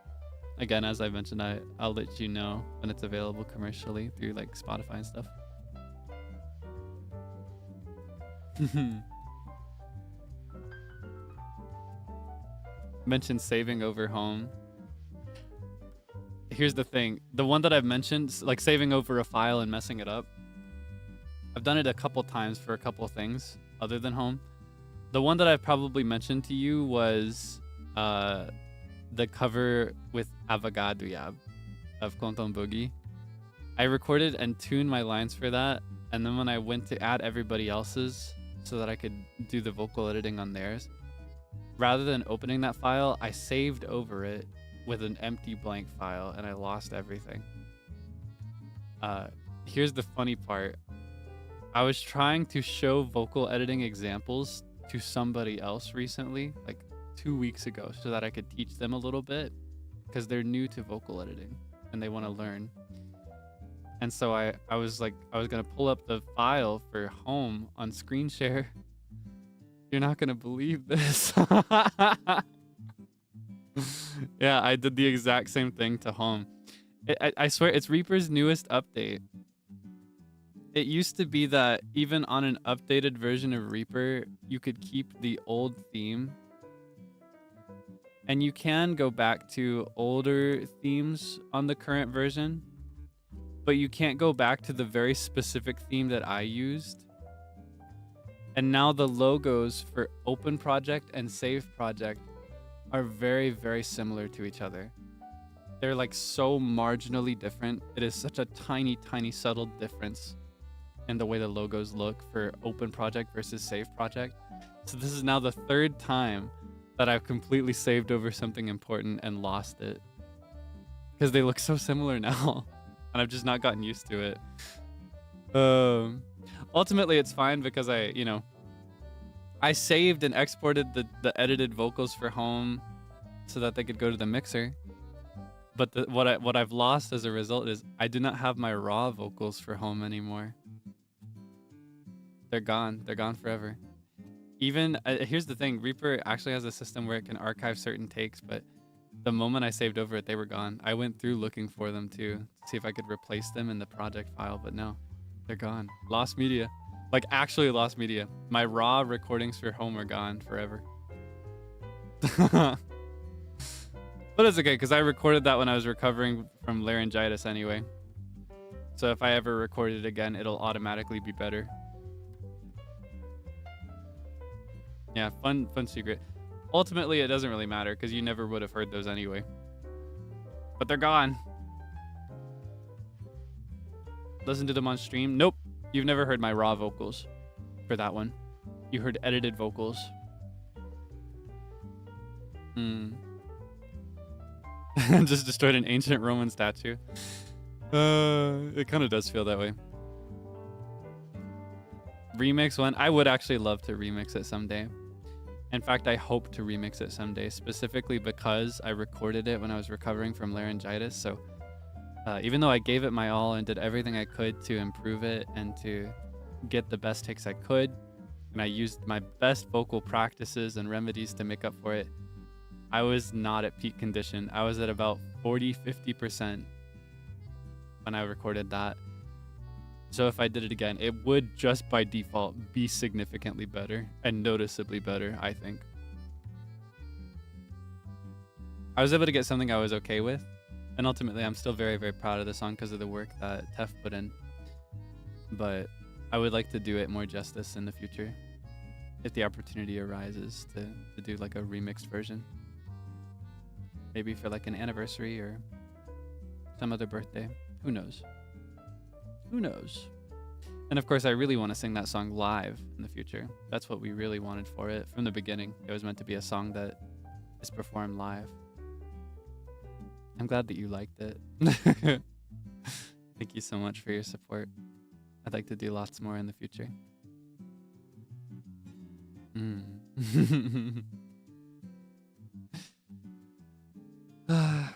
Again, as I mentioned, I'll let you know when it's available commercially through like Spotify and stuff. Mentioned saving over home. Here's the thing. The one that I've mentioned, like saving over a file and messing it up, I've done it a couple times for a couple things other than home. The one that I've probably mentioned to you was the cover with Avagadoyab of Konton Boogie. I recorded and tuned my lines for that, and then when I went to add everybody else's so that I could do the vocal editing on theirs, rather than opening that file, I saved over it with an empty blank file, and I lost everything. Here's the funny part. I was trying to show vocal editing examples to somebody else recently, like 2 weeks ago, so that I could teach them a little bit, because they're new to vocal editing and they want to learn. And so I was gonna pull up the file for home on screen share. You're not gonna believe this. Yeah, I did the exact same thing to home. I swear, it's Reaper's newest update. It used to be that even on an updated version of Reaper, you could keep the old theme. And you can go back to older themes on the current version, but you can't go back to the very specific theme that I used. And now the logos for Open Project and Save Project are very similar to each other. They're like so marginally different. It is such a tiny subtle difference in the way the logos look for Open Project versus Save Project. So this is now the 3rd time that I've completely saved over something important and lost it. because they look so similar now, and I've just not gotten used to it. Ultimately, it's fine because I saved and exported the edited vocals for home so that they could go to the mixer. But what I've lost as a result is I do not have my raw vocals for home anymore. They're gone. They're gone forever. Even here's the thing, Reaper actually has a system where it can archive certain takes, but the moment I saved over it, they were gone. I went through looking for them too, to see if I could replace them in the project file, but no, they're gone. Lost media. Like actually lost media. My raw recordings for home are gone forever. But it's okay, because I recorded that when I was recovering from laryngitis anyway. So if I ever record it again, it'll automatically be better. Yeah, fun secret. Ultimately, it doesn't really matter because you never would have heard those anyway. But they're gone. Listen to them on stream. Nope. You've never heard my raw vocals for that one. You heard edited vocals. Just destroyed an ancient Roman statue. It kind of does feel that way. Remix one. I would actually love to remix it someday. In fact, I hope to remix it someday, specifically because I recorded it when I was recovering from laryngitis. So even though I gave it my all and did everything I could to improve it and to get the best takes I could, and I used my best vocal practices and remedies to make up for it, I was not at peak condition. I was at about 40-50% when I recorded that. So if I did it again, it would just by default be significantly better and noticeably better, I think. I was able to get something I was okay with, and ultimately I'm still very, very proud of the song because of the work that Tef put in. But I would like to do it more justice in the future if the opportunity arises to do like a remixed version. Maybe for like an anniversary or some other birthday. Who knows? Who knows? And of course, I really want to sing that song live in the future. That's what we really wanted for it from the beginning. It was meant to be a song that is performed live. I'm glad that you liked it. Thank you so much for your support. I'd like to do lots more in the future.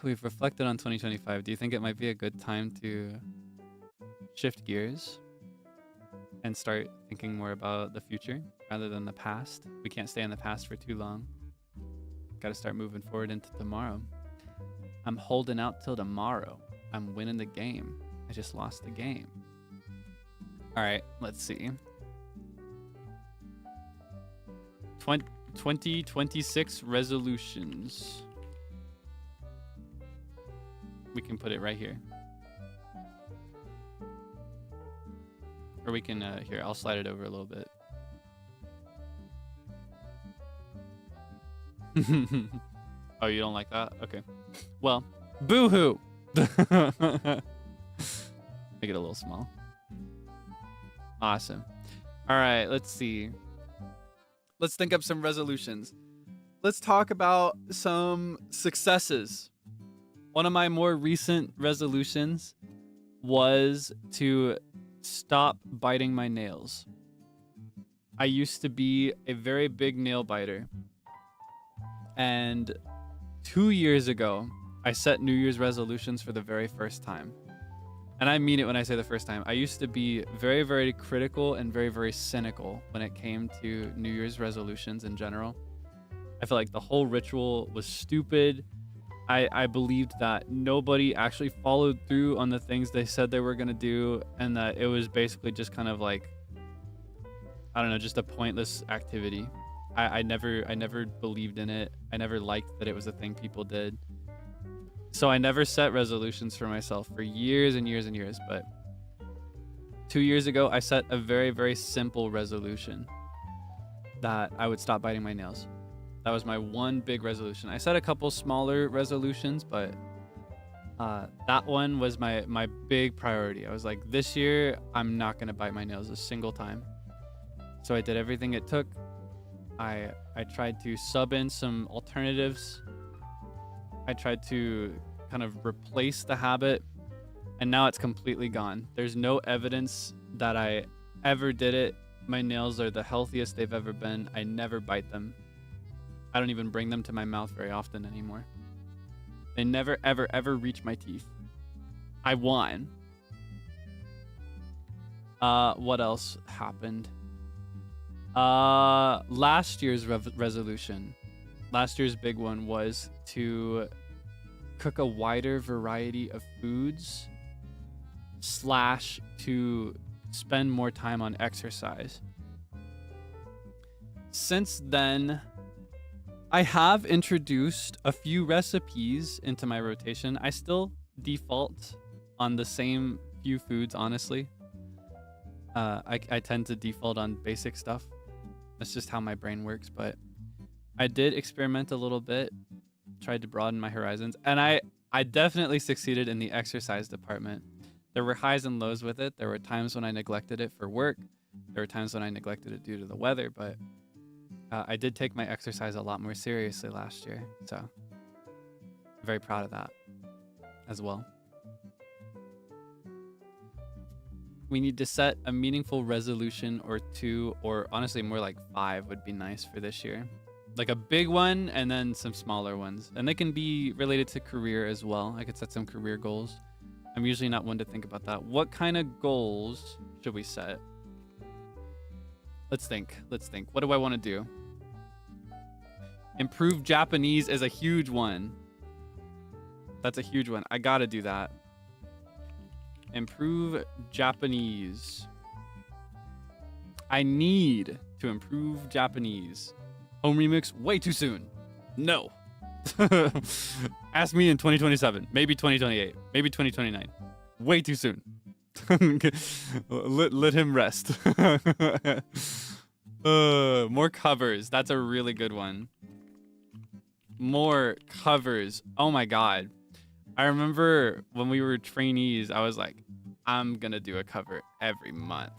We've reflected on 2025. Do you think it might be a good time to shift gears and start thinking more about the future rather than the past? We can't stay in the past for too long. Got to start moving forward into tomorrow. I'm holding out till tomorrow. I'm winning the game. I just lost the game. All right, let's see. 2026 resolutions. We can put it right here. Or we can, here, I'll slide it over a little bit. Oh, you don't like that? Okay. Well, boo-hoo! Make it a little small. Awesome. All right, let's see. Let's think up some resolutions. Let's talk about some successes. One of my more recent resolutions was to stop biting my nails. I used to be a very big nail biter. And 2 years ago, I set New Year's resolutions for the very first time. And I mean it when I say the first time. I used to be very, very critical and very, very cynical when it came to New Year's resolutions in general. I felt like the whole ritual was stupid. I believed that nobody actually followed through on the things they said they were going to do, and that it was basically just kind of like, I don't know, just a pointless activity. I never believed in it. I never liked that it was a thing people did. So I never set resolutions for myself for years and years and years. But 2 years ago, I set a very, very simple resolution that I would stop biting my nails. That was my one big resolution. I set a couple smaller resolutions, but that one was my big priority. I was like, this year, I'm not going to bite my nails a single time. So I did everything it took. I tried to sub in some alternatives. I tried to kind of replaced the habit, and now it's completely gone. There's no evidence that I ever did it. My nails are the healthiest they've ever been. I never bite them. I don't even bring them to my mouth very often anymore. They never, ever, ever reach my teeth. I won. What else happened? Last year's resolution. Last year's big one was to cook a wider variety of foods / to spend more time on exercise. Since then, I have introduced a few recipes into my rotation. I still default on the same few foods, honestly. I tend to default on basic stuff. That's just how my brain works, but I did experiment a little bit, tried to broaden my horizons, and I definitely succeeded in the exercise department. There were highs and lows with it. There were times when I neglected it for work. There were times when I neglected it due to the weather, but I did take my exercise a lot more seriously last year, so I'm very proud of that as well. We need to set a meaningful resolution or 2, or honestly more like 5 would be nice for this year. Like a big one and then some smaller ones. And they can be related to career as well. I could set some career goals. I'm usually not one to think about that. What kind of goals should we set? Let's think. What do I want to do? Improve Japanese is a huge one. That's a huge one. I gotta do that. Improve Japanese. I need to improve Japanese. Home remix, way too soon. No. Ask me in 2027, maybe 2028, maybe 2029. Way too soon. let him rest. More covers. That's a really good one. More covers. Oh my god. I remember when we were trainees, I was like, I'm gonna do a cover every month.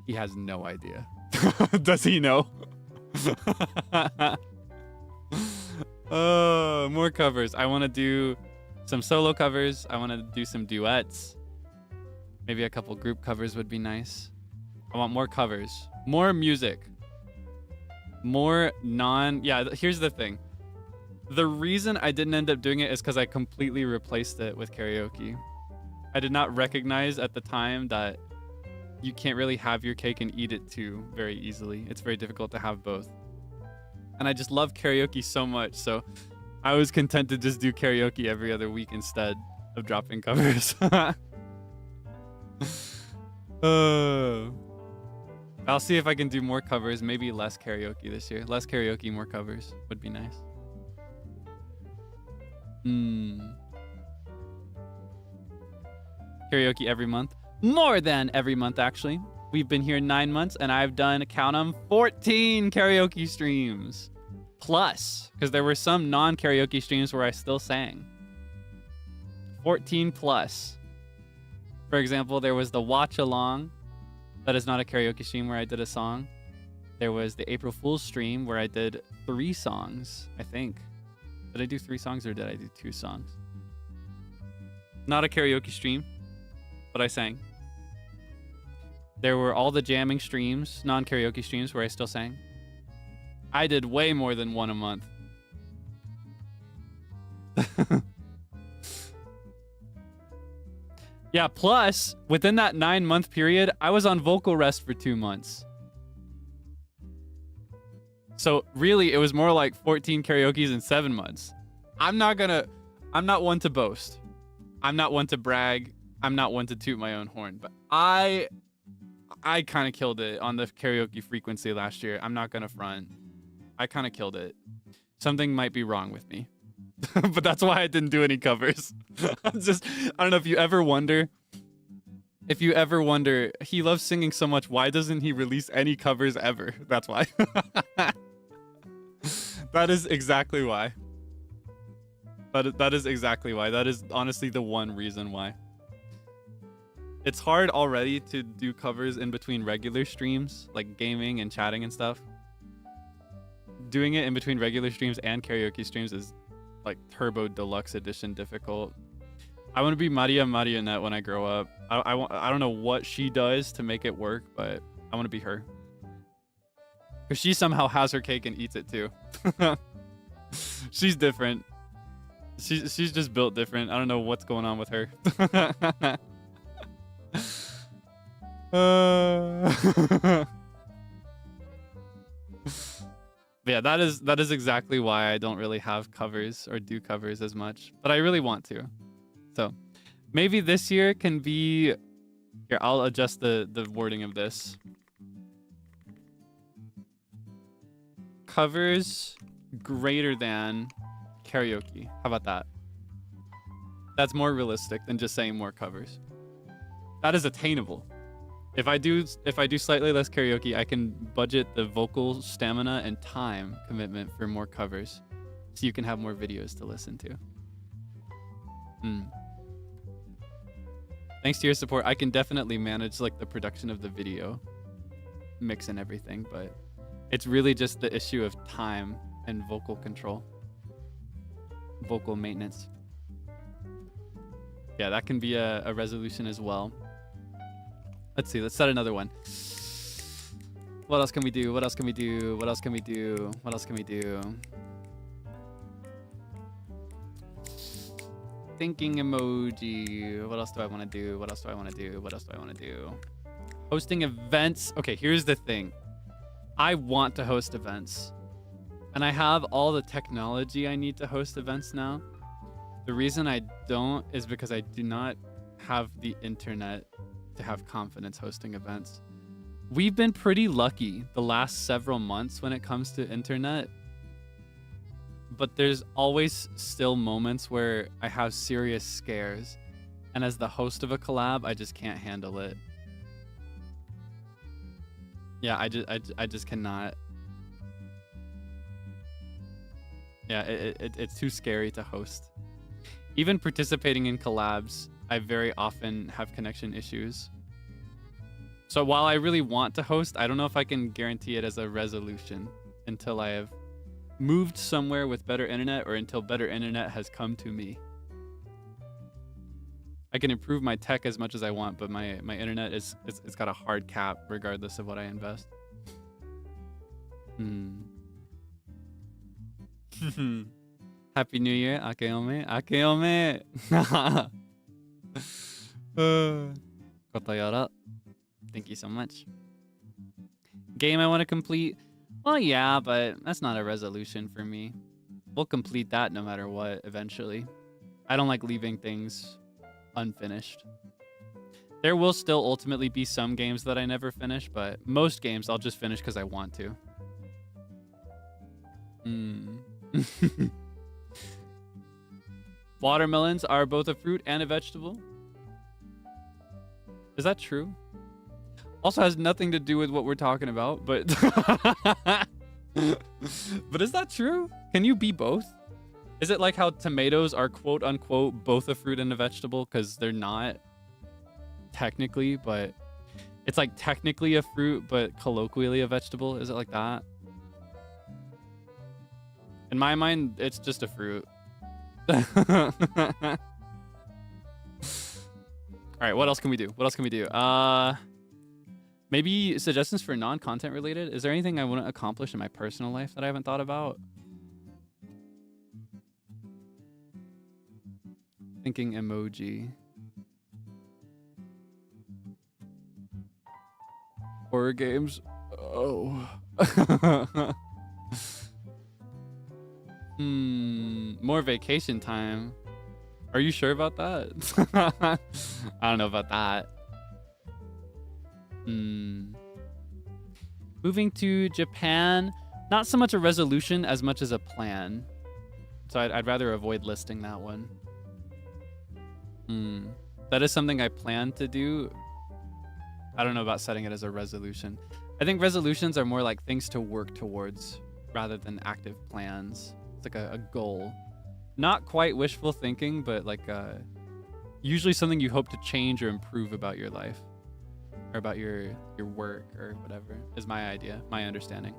He has no idea. Does he know? More covers. I want to do some solo covers. I want to do some duets. Maybe a couple group covers would be nice. I want more covers. More music. More yeah, here's the thing. The reason I didn't end up doing it is because I completely replaced it with karaoke. I did not recognize at the time that you can't really have your cake and eat it too very easily. It's very difficult to have both. And I just love karaoke so much, so I was content to just do karaoke every other week instead of dropping covers. I'll see if I can do more covers, maybe less karaoke this year. Less karaoke, more covers would be nice. Karaoke every month. More than every month, actually. We've been here 9 months, and I've done, count 'em, 14 karaoke streams. Plus, because there were some non-karaoke streams where I still sang. 14 plus. For example, there was the Watch Along. That is not a karaoke stream where I did a song. There was the April Fool's stream where I did 3 songs, I think. Did I do 3 songs or did I do 2 songs? Not a karaoke stream, but I sang. There were all the jamming streams, non-karaoke streams where I still sang. I did way more than 1 a month. Yeah, plus, within that 9-month period, I was on vocal rest for 2 months. So really, it was more like 14 karaokes in 7 months. I'm not one to boast. I'm not one to brag. I'm not one to toot my own horn, but I kind of killed it on the karaoke frequency last year. I'm not gonna front. I kind of killed it. Something might be wrong with me. But that's why I didn't do any covers. I don't know if you ever wonder. He loves singing so much, why doesn't he release any covers ever? That's why. That is exactly why. That is exactly why. That is honestly the one reason why. It's hard already to do covers in between regular streams, like gaming and chatting and stuff. Doing it in between regular streams and karaoke streams is like Turbo Deluxe Edition difficult. I want to be Maria Marionette when I grow up. I don't know what she does to make it work, but I want to be her. Because she somehow has her cake and eats it too. She's different. She's just built different. I don't know what's going on with her. Yeah, that is exactly why I don't really have covers or do covers as much, but I really want to. So maybe this year can be here. I'll adjust the wording of this. Covers greater than karaoke. How about that? That's more realistic than just saying more covers. That is attainable. If I do slightly less karaoke, I can budget the vocal stamina and time commitment for more covers, so you can have more videos to listen to. Thanks to your support, I can definitely manage like the production of the video, mix and everything, but it's really just the issue of time and vocal control, vocal maintenance. Yeah, that can be a resolution as well. Let's see, let's set another one. What else can we do? What else can we do? What else can we do? What else can we do? Thinking emoji. What else do I want to do? What else do I want to do? What else do I want to do? Hosting events. Okay, here's the thing. I want to host events. And I have all the technology I need to host events now. The reason I don't is because I do not have the internet to have confidence hosting events. We've been pretty lucky the last several months when it comes to internet, but there's always still moments where I have serious scares, and as the host of a collab, I just can't handle it. Yeah, I just cannot. Yeah, it's too scary to host. Even participating in collabs, I very often have connection issues. So while I really want to host, I don't know if I can guarantee it as a resolution until I have moved somewhere with better internet or until better internet has come to me. I can improve my tech as much as I want, but my internet it's got a hard cap regardless of what I invest. Happy New Year, Akeome. Akeome! Kotayara. Thank you so much. Game I want to complete? Well, yeah, but that's not a resolution for me. We'll complete that no matter what eventually. I don't like leaving things unfinished. There will still ultimately be some games that I never finish, but most games I'll just finish because I want to. Watermelons are both a fruit and a vegetable. Is that true? Also has nothing to do with what we're talking about, but but is that true? Can you be both? Is it like how tomatoes are quote unquote both a fruit and a vegetable because they're not technically, but it's like technically a fruit but colloquially a vegetable? Is it like that? In my mind, it's just a fruit. All right, what else can we do? What else can we do? Maybe suggestions for non-content related. Is there anything I want to accomplish in my personal life that I haven't thought about? Thinking emoji. Horror games. Oh. More vacation time. Are you sure about that? I don't know about that. Moving to Japan, not so much a resolution as much as a plan. So I'd rather avoid listing that one. That is something I plan to do. I don't know about setting it as a resolution. I think resolutions are more like things to work towards rather than active plans. It's like a goal. Not quite wishful thinking, but like usually something you hope to change or improve about your life. Or about your work or whatever is my idea, my understanding.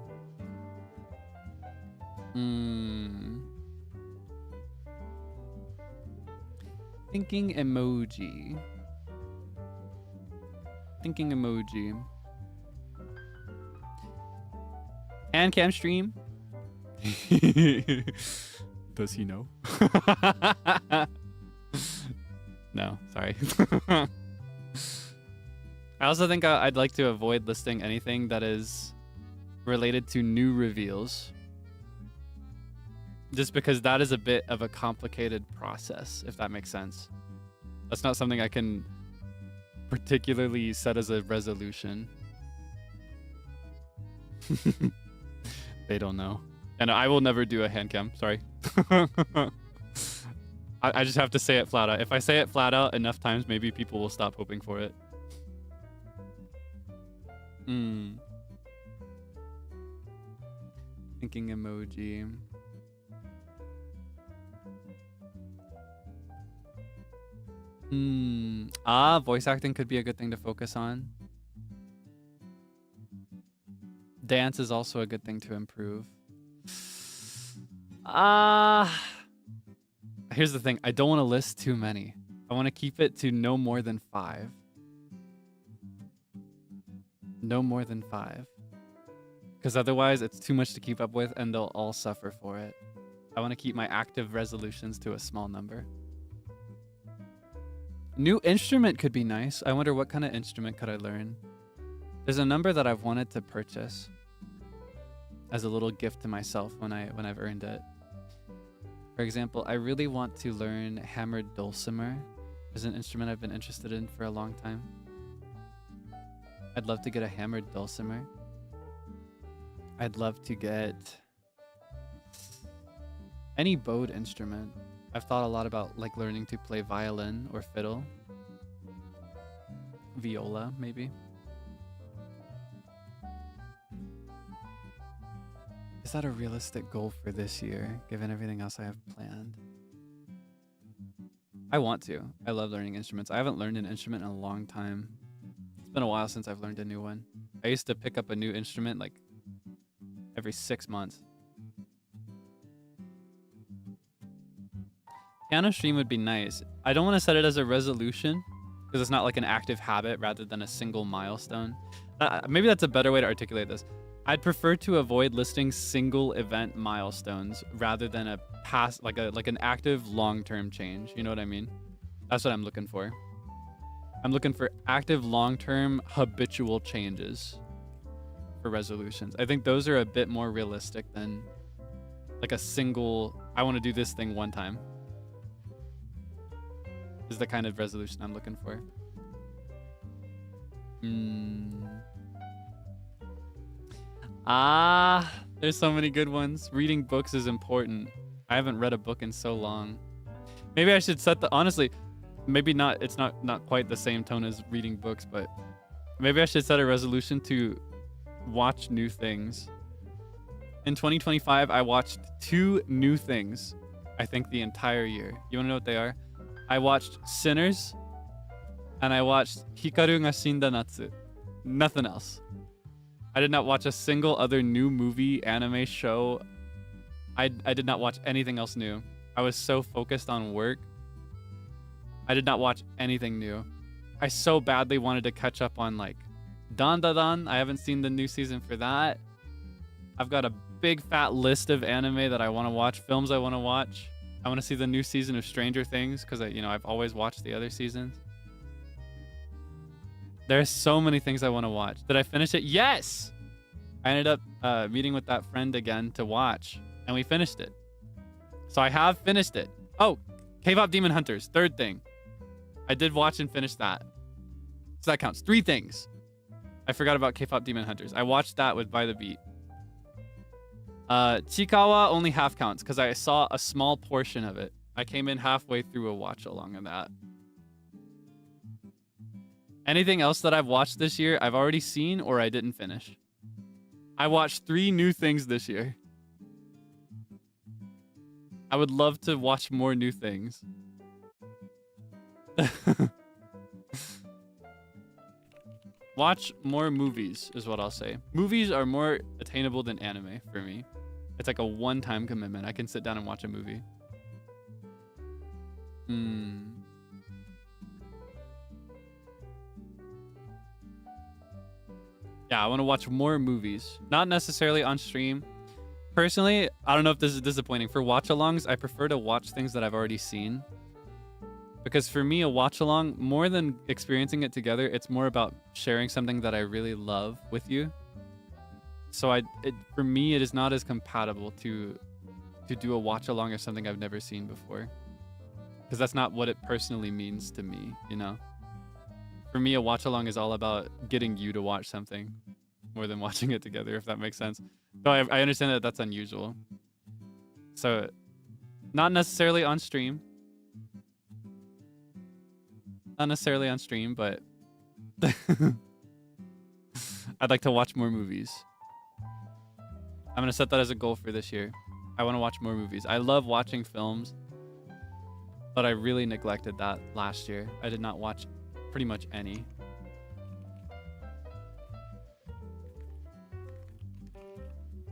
Thinking emoji. Thinking emoji. And cam stream. Does he know? No, sorry. I also think I'd like to avoid listing anything that is related to new reveals. Just because that is a bit of a complicated process, if that makes sense. That's not something I can particularly set as a resolution. They don't know. And I will never do a hand cam, sorry. I just have to say it flat out. If I say it flat out enough times, maybe people will stop hoping for it. Thinking emoji. Voice acting could be a good thing to focus on. Dance is also a good thing to improve. Here's the thing. I don't want to list too many. I want to keep it to no more than 5. No more than 5. Because otherwise it's too much to keep up with and they'll all suffer for it. I want to keep my active resolutions to a small number. New instrument could be nice. I wonder what kind of instrument could I learn. There's a number that I've wanted to purchase as a little gift to myself when I've earned it. For example, I really want to learn hammered dulcimer. Is an instrument I've been interested in for a long time. I'd love to get a hammered dulcimer. I'd love to get any bowed instrument. I've thought a lot about like learning to play violin or fiddle. Viola, maybe. Is that a realistic goal for this year, given everything else I have planned? I want to. I love learning instruments. I haven't learned an instrument in a long time. It's been a while since I've learned a new one. I used to pick up a new instrument like every 6 months. Piano stream would be nice. I don't want to set it as a resolution because it's not like an active habit rather than a single milestone. Maybe that's a better way to articulate this. I'd prefer to avoid listing single event milestones rather than a past like an active long-term change. You know what I mean? That's what I'm looking for. I'm looking for active long-term habitual changes for resolutions. I think those are a bit more realistic than like a single I want to do this thing one time. Is the kind of resolution I'm looking for. There's so many good ones. Reading books is important. I haven't read a book in so long. Maybe I should set the, honestly, maybe not, it's not quite the same tone as reading books, but maybe I should set a resolution to watch new things. In 2025, I watched 2 new things, I think the entire year. You wanna know what they are? I watched Sinners, and I watched Hikaru ga Shinda Natsu. Nothing else. I did not watch a single other new movie, anime, show. I did not watch anything else new. I was so focused on work. I did not watch anything new. I so badly wanted to catch up on like Dan Da Dan. I haven't seen the new season for that. I've got a big fat list of anime that I want to watch, films I want to watch. I want to see the new season of Stranger Things because I've always watched the other seasons. There's so many things I want to watch. Did I finish it? Yes! I ended up meeting with that friend again to watch, and we finished it. So I have finished it. Oh, K-pop Demon Hunters, 3rd thing. I did watch and finish that. So that counts. 3 things. I forgot about K-pop Demon Hunters. I watched that with By the Beat. Chikawa only half counts because I saw a small portion of it. I came in halfway through a watch along of that. Anything else that I've watched this year, I've already seen or I didn't finish. I watched 3 new things this year. I would love to watch more new things. Watch more movies is what I'll say. Movies are more attainable than anime for me. It's like a one-time commitment. I can sit down and watch a movie. Yeah, I want to watch more movies. Not necessarily on stream. Personally, I don't know if this is disappointing. For watch-alongs, I prefer to watch things that I've already seen. Because for me, a watch-along, more than experiencing it together, it's more about sharing something that I really love with you. So for me, it is not as compatible to do a watch-along of something I've never seen before. Because that's not what it personally means to me, you know? For me, a watch-along is all about getting you to watch something more than watching it together, if that makes sense. So I understand that that's unusual. So not necessarily on stream. Not necessarily on stream, but I'd like to watch more movies. I'm going to set that as a goal for this year. I want to watch more movies. I love watching films, but I really neglected that last year. I did not watch pretty much any.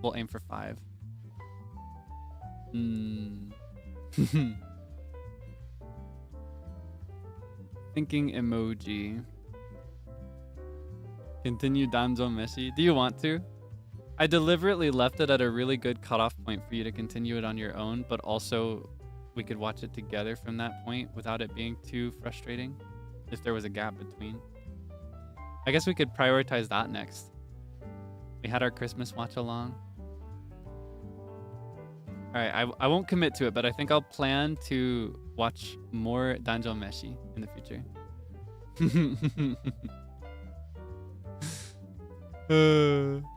We'll aim for 5. Thinking emoji. Continue Danzo Messi. Do you want to? I deliberately left it at a really good cutoff point for you to continue it on your own, but also we could watch it together from that point without it being too frustrating if there was a gap between. I guess we could prioritize that next. We had our Christmas watch along. Alright, I won't commit to it, but I think I'll plan to watch more Danjo Meshi in the future.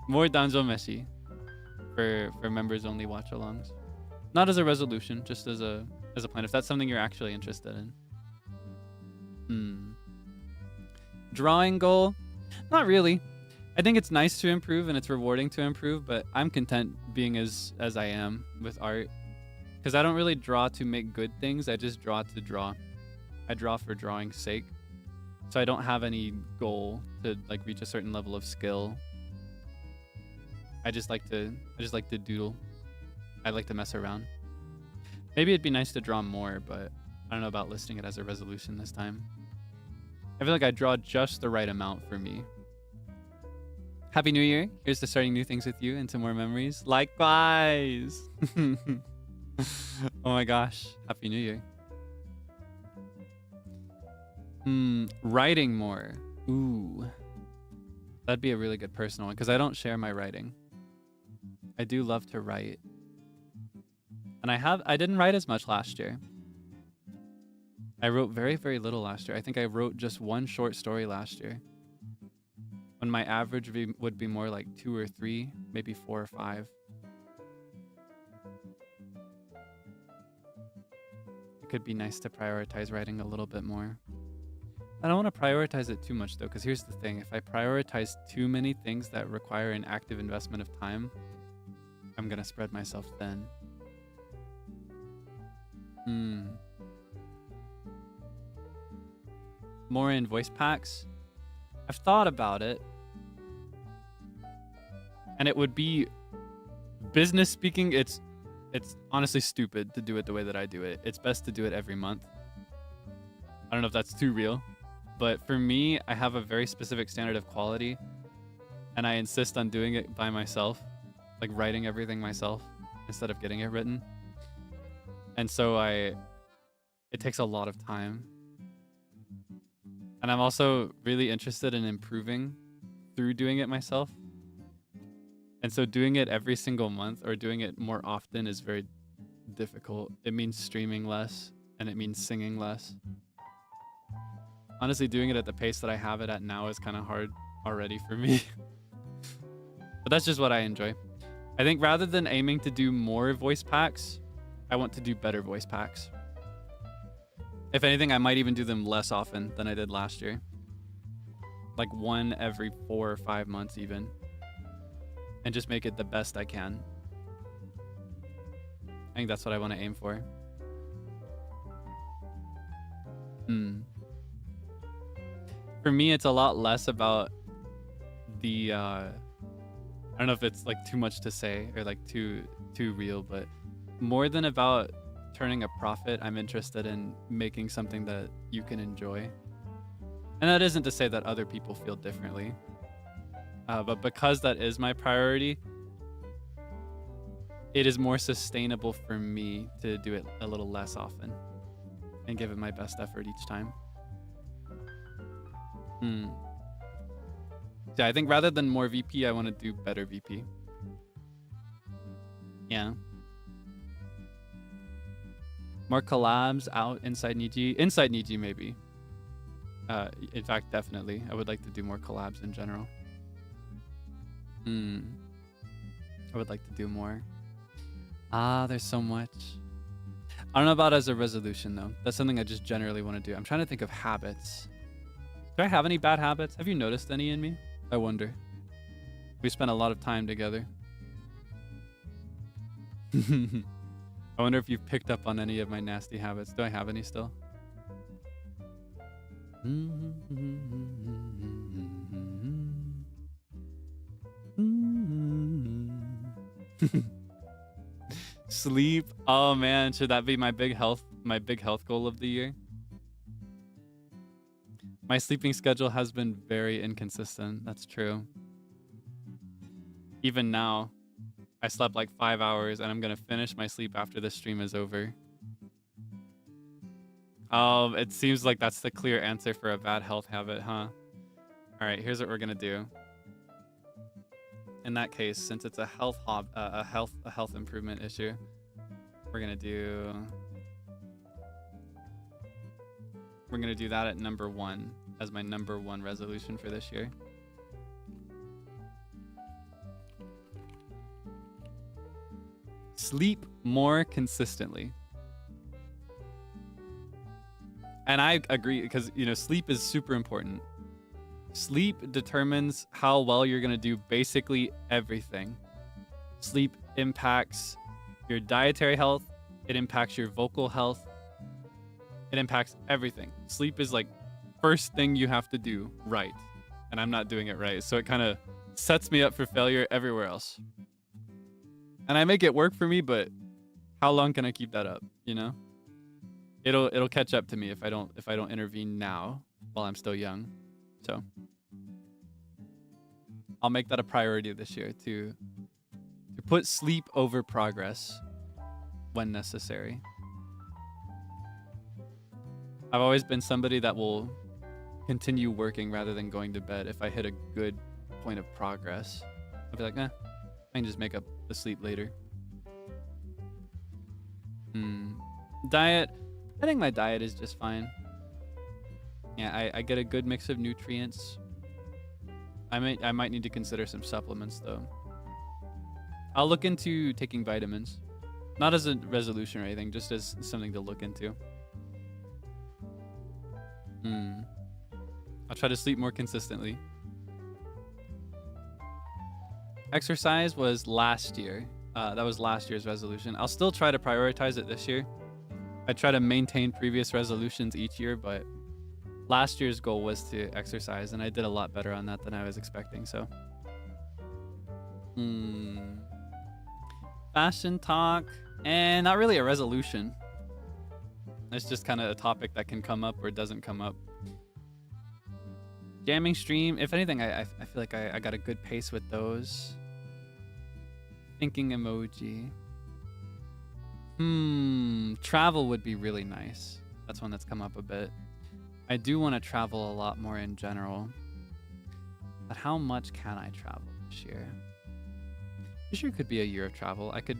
More Danjo Meshi for members only watch alongs. Not as a resolution, just as a plan, if that's something you're actually interested in. Drawing goal? Not really. I think it's nice to improve and it's rewarding to improve, but I'm content being as I am with art. Because I don't really draw to make good things, I just draw to draw. I draw for drawing's sake. So I don't have any goal to like reach a certain level of skill. I just like to doodle. I like to mess around. Maybe it'd be nice to draw more, but I don't know about listing it as a resolution this time. I feel like I draw just the right amount for me. Happy New Year. Here's to starting new things with you and to more memories. Likewise. Oh my gosh. Happy New Year. Writing more. Ooh. That'd be a really good personal one because I don't share my writing. I do love to write. And I didn't write as much last year. I wrote very, very little last year. I think I wrote just one short story last year. When my average would be more like 2 or 3, maybe 4 or 5. It could be nice to prioritize writing a little bit more. I don't want to prioritize it too much though, because here's the thing. If I prioritize too many things that require an active investment of time, I'm going to spread myself thin. More in voice packs. I've thought about it. And it would be, business speaking, it's honestly stupid to do it the way that I do it. It's best to do it every month. I don't know if that's too real. But for me, I have a very specific standard of quality. And I insist on doing it by myself. Like writing everything myself instead of getting it written. And so it takes a lot of time. And I'm also really interested in improving through doing it myself. And so doing it every single month or doing it more often is very difficult. It means streaming less and it means singing less. Honestly, doing it at the pace that I have it at now is kind of hard already for me. But that's just what I enjoy. I think rather than aiming to do more voice packs, I want to do better voice packs. If anything, I might even do them less often than I did last year. Like one every 4 or 5 months even. And just make it the best I can. I think that's what I want to aim for. For me, it's a lot less about the... I don't know if it's like too much to say or like too real, but more than about turning a profit, I'm interested in making something that you can enjoy. And that isn't to say that other people feel differently. But because that is my priority, it is more sustainable for me to do it a little less often and give it my best effort each time. Yeah, I think rather than more VP, I want to do better VP. Yeah. More collabs out inside Niji. Inside Niji, maybe. In fact, definitely. I would like to do more collabs in general. I would like to do more. There's so much. I don't know about as a resolution, though. That's something I just generally want to do. I'm trying to think of habits. Do I have any bad habits? Have you noticed any in me? I wonder. We spent a lot of time together. I wonder if you've picked up on any of my nasty habits. Do I have any still? Sleep. Oh man, should that be my big health goal of the year? My sleeping schedule has been very inconsistent. That's true. Even now, I slept like 5 hours and I'm gonna finish my sleep after this stream is over. It seems like that's the clear answer for a bad health habit, huh? All right, here's what we're gonna do. In that case, since it's a health improvement issue, we're gonna do that at number 1 as my number 1 resolution for this year. Sleep more consistently. And I agree because, you know, sleep is super important. Sleep determines how well you're going to do basically everything. Sleep impacts your dietary health. It impacts your vocal health. It impacts everything. Sleep is like first thing you have to do right. And I'm not doing it right. So it kind of sets me up for failure everywhere else. And I make it work for me, but how long can I keep that up, you know? It'll catch up to me if I don't intervene now while I'm still young. So I'll make that a priority this year to put sleep over progress when necessary. I've always been somebody that will continue working rather than going to bed if I hit a good point of progress. I'll be like, I can just make up the sleep later. Diet. I think my diet is just fine. Yeah, I get a good mix of nutrients. I might need to consider some supplements though. I'll look into taking vitamins. Not as a resolution or anything, just as something to look into. I'll try to sleep more consistently. Exercise was last year. That was last year's resolution. I'll still try to prioritize it this year. I try to maintain previous resolutions each year, but last year's goal was to exercise, and I did a lot better on that than I was expecting, so. Fashion talk, and not really a resolution. It's just kind of a topic that can come up or doesn't come up. Jamming stream, if anything, I feel like I got a good pace with those. Thinking emoji. Travel would be really nice. That's one that's come up a bit. I do want to travel a lot more in general. But how much can I travel this year? This year could be a year of travel. I could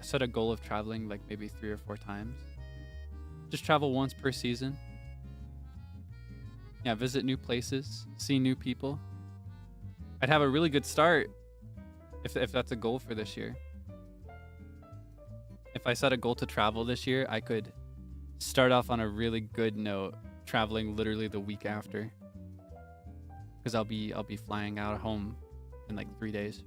set a goal of traveling like maybe 3 or 4 times. Just travel once per season. Yeah, visit new places, see new people. I'd have a really good start if that's a goal for this year. If I set a goal to travel this year, I could start off on a really good note, traveling literally the week after. Because I'll be flying out of home in like 3 days.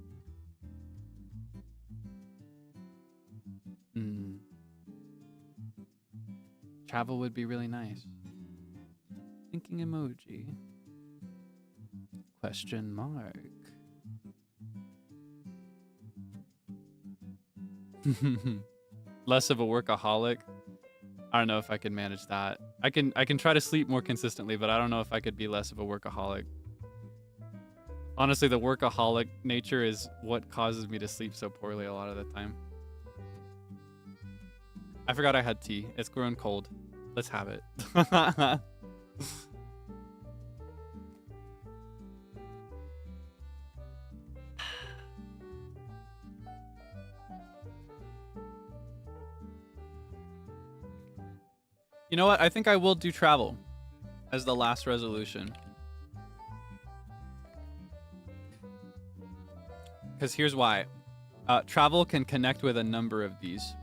Travel would be really nice. Thinking emoji. Question mark. Less of a workaholic. I don't know if I could manage that. I can try to sleep more consistently, but I don't know if I could be less of a workaholic. Honestly, the workaholic nature is what causes me to sleep so poorly a lot of the time. I forgot I had tea. It's grown cold. Let's have it. You know what? I think I will do travel as the last resolution. Because here's why. Travel can connect with a number of these.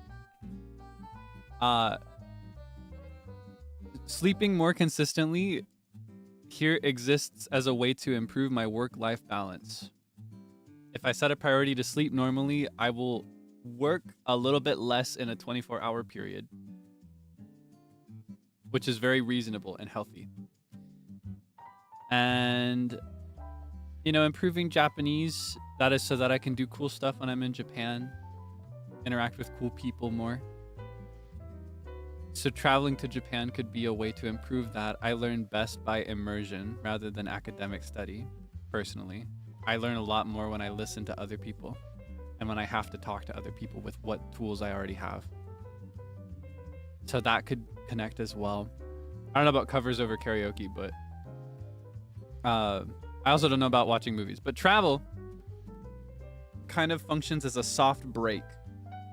Sleeping more consistently here exists as a way to improve my work-life balance. If I set a priority to sleep normally, I will work a little bit less in a 24-hour period, which is very reasonable and healthy. And, you know, improving Japanese, that is so that I can do cool stuff when I'm in Japan, interact with cool people more. So traveling to Japan could be a way to improve that. I learn best by immersion rather than academic study, personally. I learn a lot more when I listen to other people and when I have to talk to other people with what tools I already have. So that could connect as well. I don't know about covers over karaoke, but I also don't know about watching movies. But travel kind of functions as a soft break,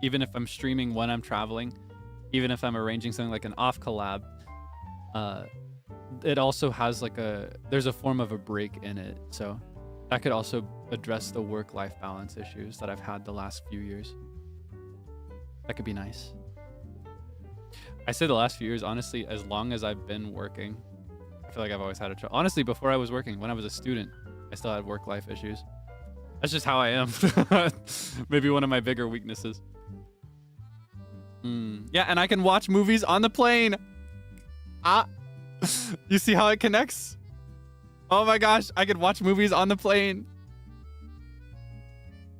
even if I'm streaming when I'm traveling. Even if I'm arranging something like an off collab, it also has like there's a form of a break in it. So that could also address the work-life balance issues that I've had the last few years. That could be nice. I say the last few years, honestly, as long as I've been working, I feel like I've always had honestly, before I was working, when I was a student, I still had work-life issues. That's just how I am. Maybe one of my bigger weaknesses. Yeah, and I can watch movies on the plane. You see how it connects? Oh my gosh, I can watch movies on the plane.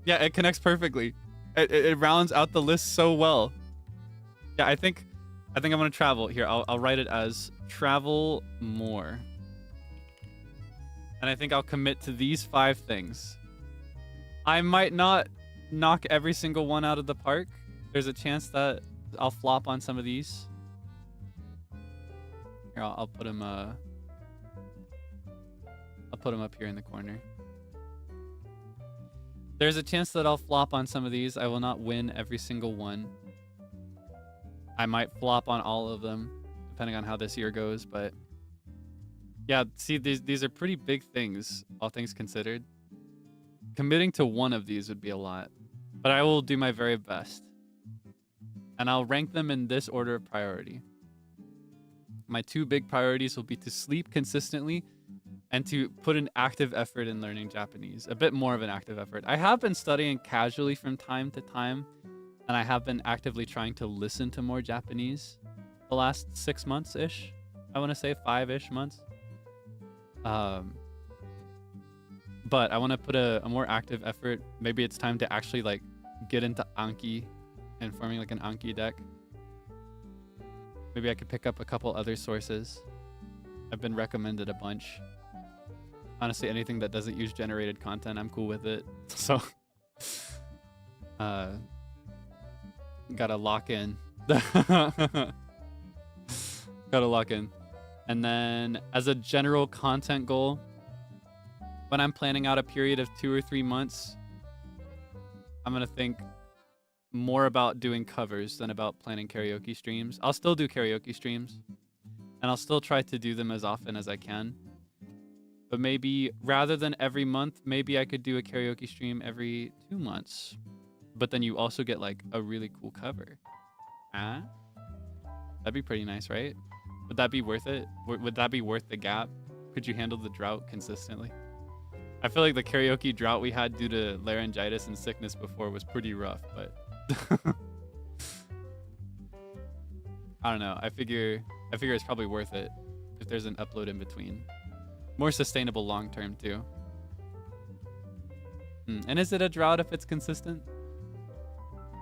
Yeah, it connects perfectly. It rounds out the list so well. Yeah, I think I'm gonna travel. Here, I'll write it as travel more. And I think I'll commit to these 5 things. I might not knock every single one out of the park. There's a chance that I'll flop on some of these. Here, I'll put them. I'll put them up here in the corner. There's a chance that I'll flop on some of these. I will not win every single one. I might flop on all of them, depending on how this year goes. But yeah, see, these are pretty big things, all things considered. Committing to one of these would be a lot, but I will do my very best. And I'll rank them in this order of priority. My 2 big priorities will be to sleep consistently and to put an active effort in learning Japanese. A bit more of an active effort. I have been studying casually from time to time, and I have been actively trying to listen to more Japanese the last 6 months-ish. I want to say 5-ish months. But I want to put a more active effort. Maybe it's time to actually like get into Anki and forming like an Anki deck. Maybe I could pick up a couple other sources. I've been recommended a bunch. Honestly, anything that doesn't use generated content, I'm cool with it. So, gotta lock in. Gotta lock in. And then as a general content goal, when I'm planning out a period of 2 or 3 months, I'm gonna think more about doing covers than about planning karaoke streams. I'll still do karaoke streams, and I'll still try to do them as often as I can. But maybe rather than every month, maybe I could do a karaoke stream every 2 months. But then you also get like a really cool cover. That'd be pretty nice, right? Would that be worth it? Would that be worth the gap? Could you handle the drought consistently? I feel like the karaoke drought we had due to laryngitis and sickness before was pretty rough, but I don't know. I figure it's probably worth it if there's an upload in between. More sustainable long term too. And is it a drought if it's consistent?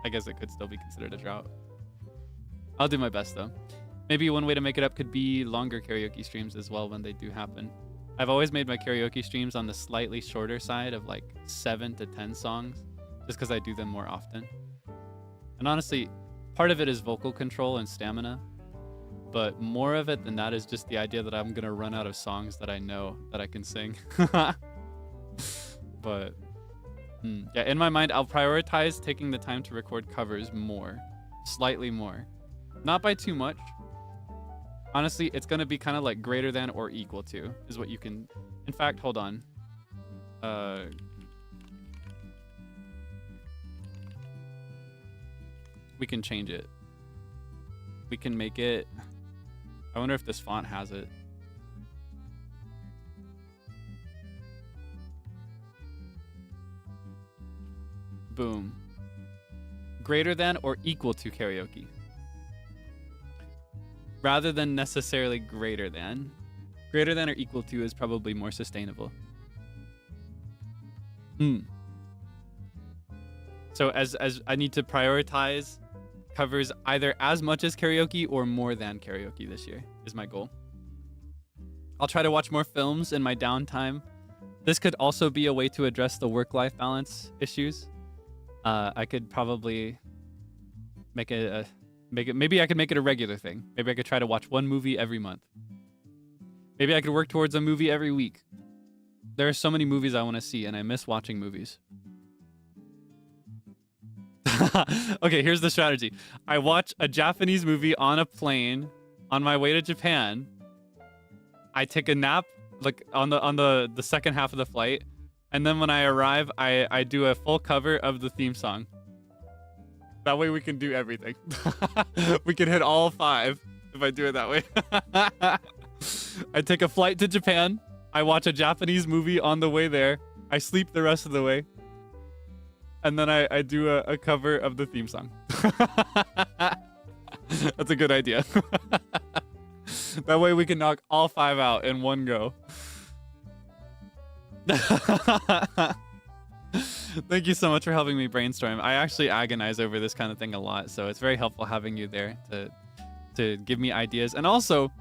I guess it could still be considered a drought. I'll do my best though. Maybe one way to make it up could be longer karaoke streams as well when they do happen. I've always made my karaoke streams on the slightly shorter side of like 7 to 10 songs, just because I do them more often. And honestly, part of it is vocal control and stamina, but more of it than that is just the idea that I'm gonna run out of songs that I know that I can sing. But yeah, in my mind, I'll prioritize taking the time to record covers more, slightly more, not by too much. Honestly, it's gonna be kind of like greater than or equal to is what you can. In fact, hold on. We can change it. We can make it. I wonder if this font has it. Boom. Greater than or equal to karaoke. Rather than necessarily greater than. Greater than or equal to is probably more sustainable. So as I need to prioritize covers either as much as karaoke or more than karaoke this year is my goal. I'll try to watch more films in my downtime. This could also be a way to address the work-life balance issues. I could probably make it maybe I could make it a regular thing. Maybe I could try to watch one movie every month. Maybe I could work towards a movie every week. There are so many movies I want to see and I miss watching movies. Okay, here's the strategy. I watch a Japanese movie on a plane on my way to Japan. I take a nap like on the second half of the flight, and then when I arrive, I do a full cover of the theme song. That way we can do everything. We can hit all 5 if I do it that way. I take a flight to Japan. I watch a Japanese movie on the way there. I sleep the rest of the way. And then I do a cover of the theme song. That's a good idea. That way we can knock all 5 out in one go. Thank you so much for helping me brainstorm. I actually agonize over this kind of thing a lot, so it's very helpful having you there to give me ideas and also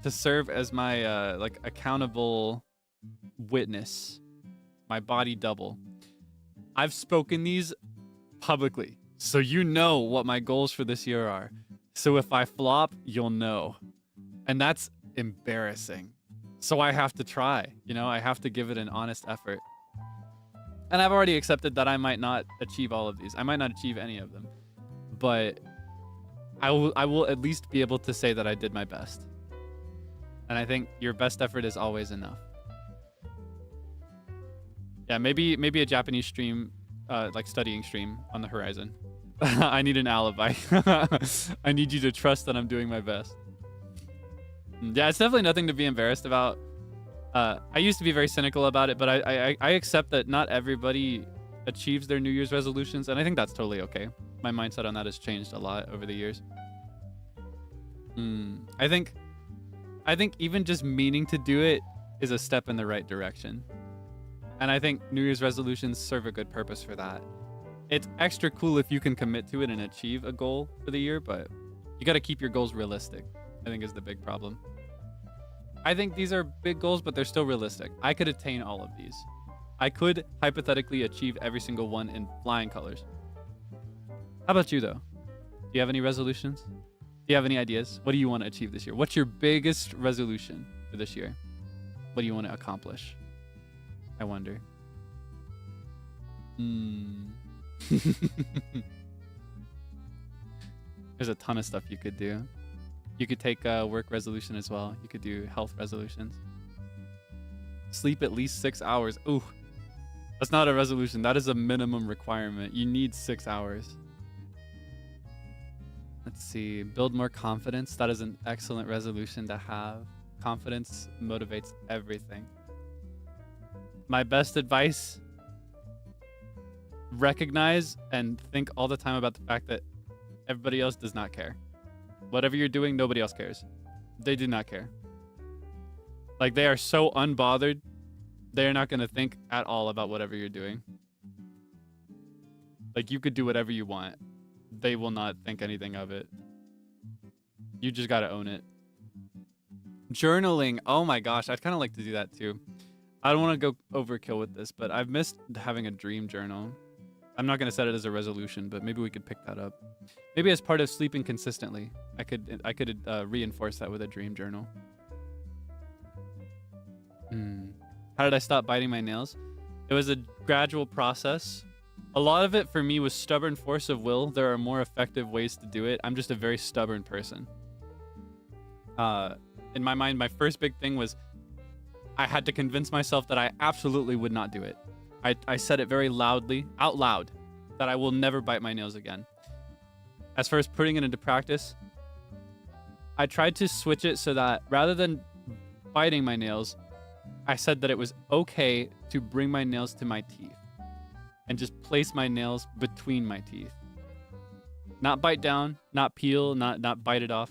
to serve as my like accountable witness, my body double. I've spoken these publicly, so you know what my goals for this year are. So if I flop, you'll know. And that's embarrassing. So I have to try, you know, I have to give it an honest effort. And I've already accepted that I might not achieve all of these. I might not achieve any of them. But I will at least be able to say that I did my best. And I think your best effort is always enough. Yeah, maybe a Japanese stream, like studying stream on the horizon. I need an alibi. I need you to trust that I'm doing my best. Yeah, it's definitely nothing to be embarrassed about. I used to be very cynical about it, but I accept that not everybody achieves their New Year's resolutions, and I think that's totally okay. My mindset on that has changed a lot over the years. I think even just meaning to do it is a step in the right direction. And I think New Year's resolutions serve a good purpose for that. It's extra cool if you can commit to it and achieve a goal for the year, but you got to keep your goals realistic, I think is the big problem. I think these are big goals, but they're still realistic. I could attain all of these. I could hypothetically achieve every single one in flying colors. How about you, though? Do you have any resolutions? Do you have any ideas? What do you want to achieve this year? What's your biggest resolution for this year? What do you want to accomplish? I wonder. There's a ton of stuff you could do. You could take a work resolution as well. You could do health resolutions. Sleep at least 6 hours. Ooh, that's not a resolution. That is a minimum requirement. You need 6 hours. Let's see. Build more confidence. That is an excellent resolution to have. Confidence motivates everything. My best advice, recognize and think all the time about the fact that everybody else does not care. Whatever you're doing, nobody else cares. They do not care. Like, they are so unbothered, they're not going to think at all about whatever you're doing. Like, you could do whatever you want. They will not think anything of it. You just got to own it. Journaling. Oh my gosh, I'd kind of like to do that too. I don't want to go overkill with this, but I've missed having a dream journal. I'm not going to set it as a resolution, but maybe we could pick that up. Maybe as part of sleeping consistently, I could reinforce that with a dream journal. How did I stop biting my nails? It was a gradual process. A lot of it for me was stubborn force of will. There are more effective ways to do it. I'm just a very stubborn person. In my mind, my first big thing was I had to convince myself that I absolutely would not do it. I said it very loudly, out loud, that I will never bite my nails again. As far as putting it into practice, I tried to switch it so that rather than biting my nails, I said that it was okay to bring my nails to my teeth and just place my nails between my teeth. Not bite down, not peel, not bite it off.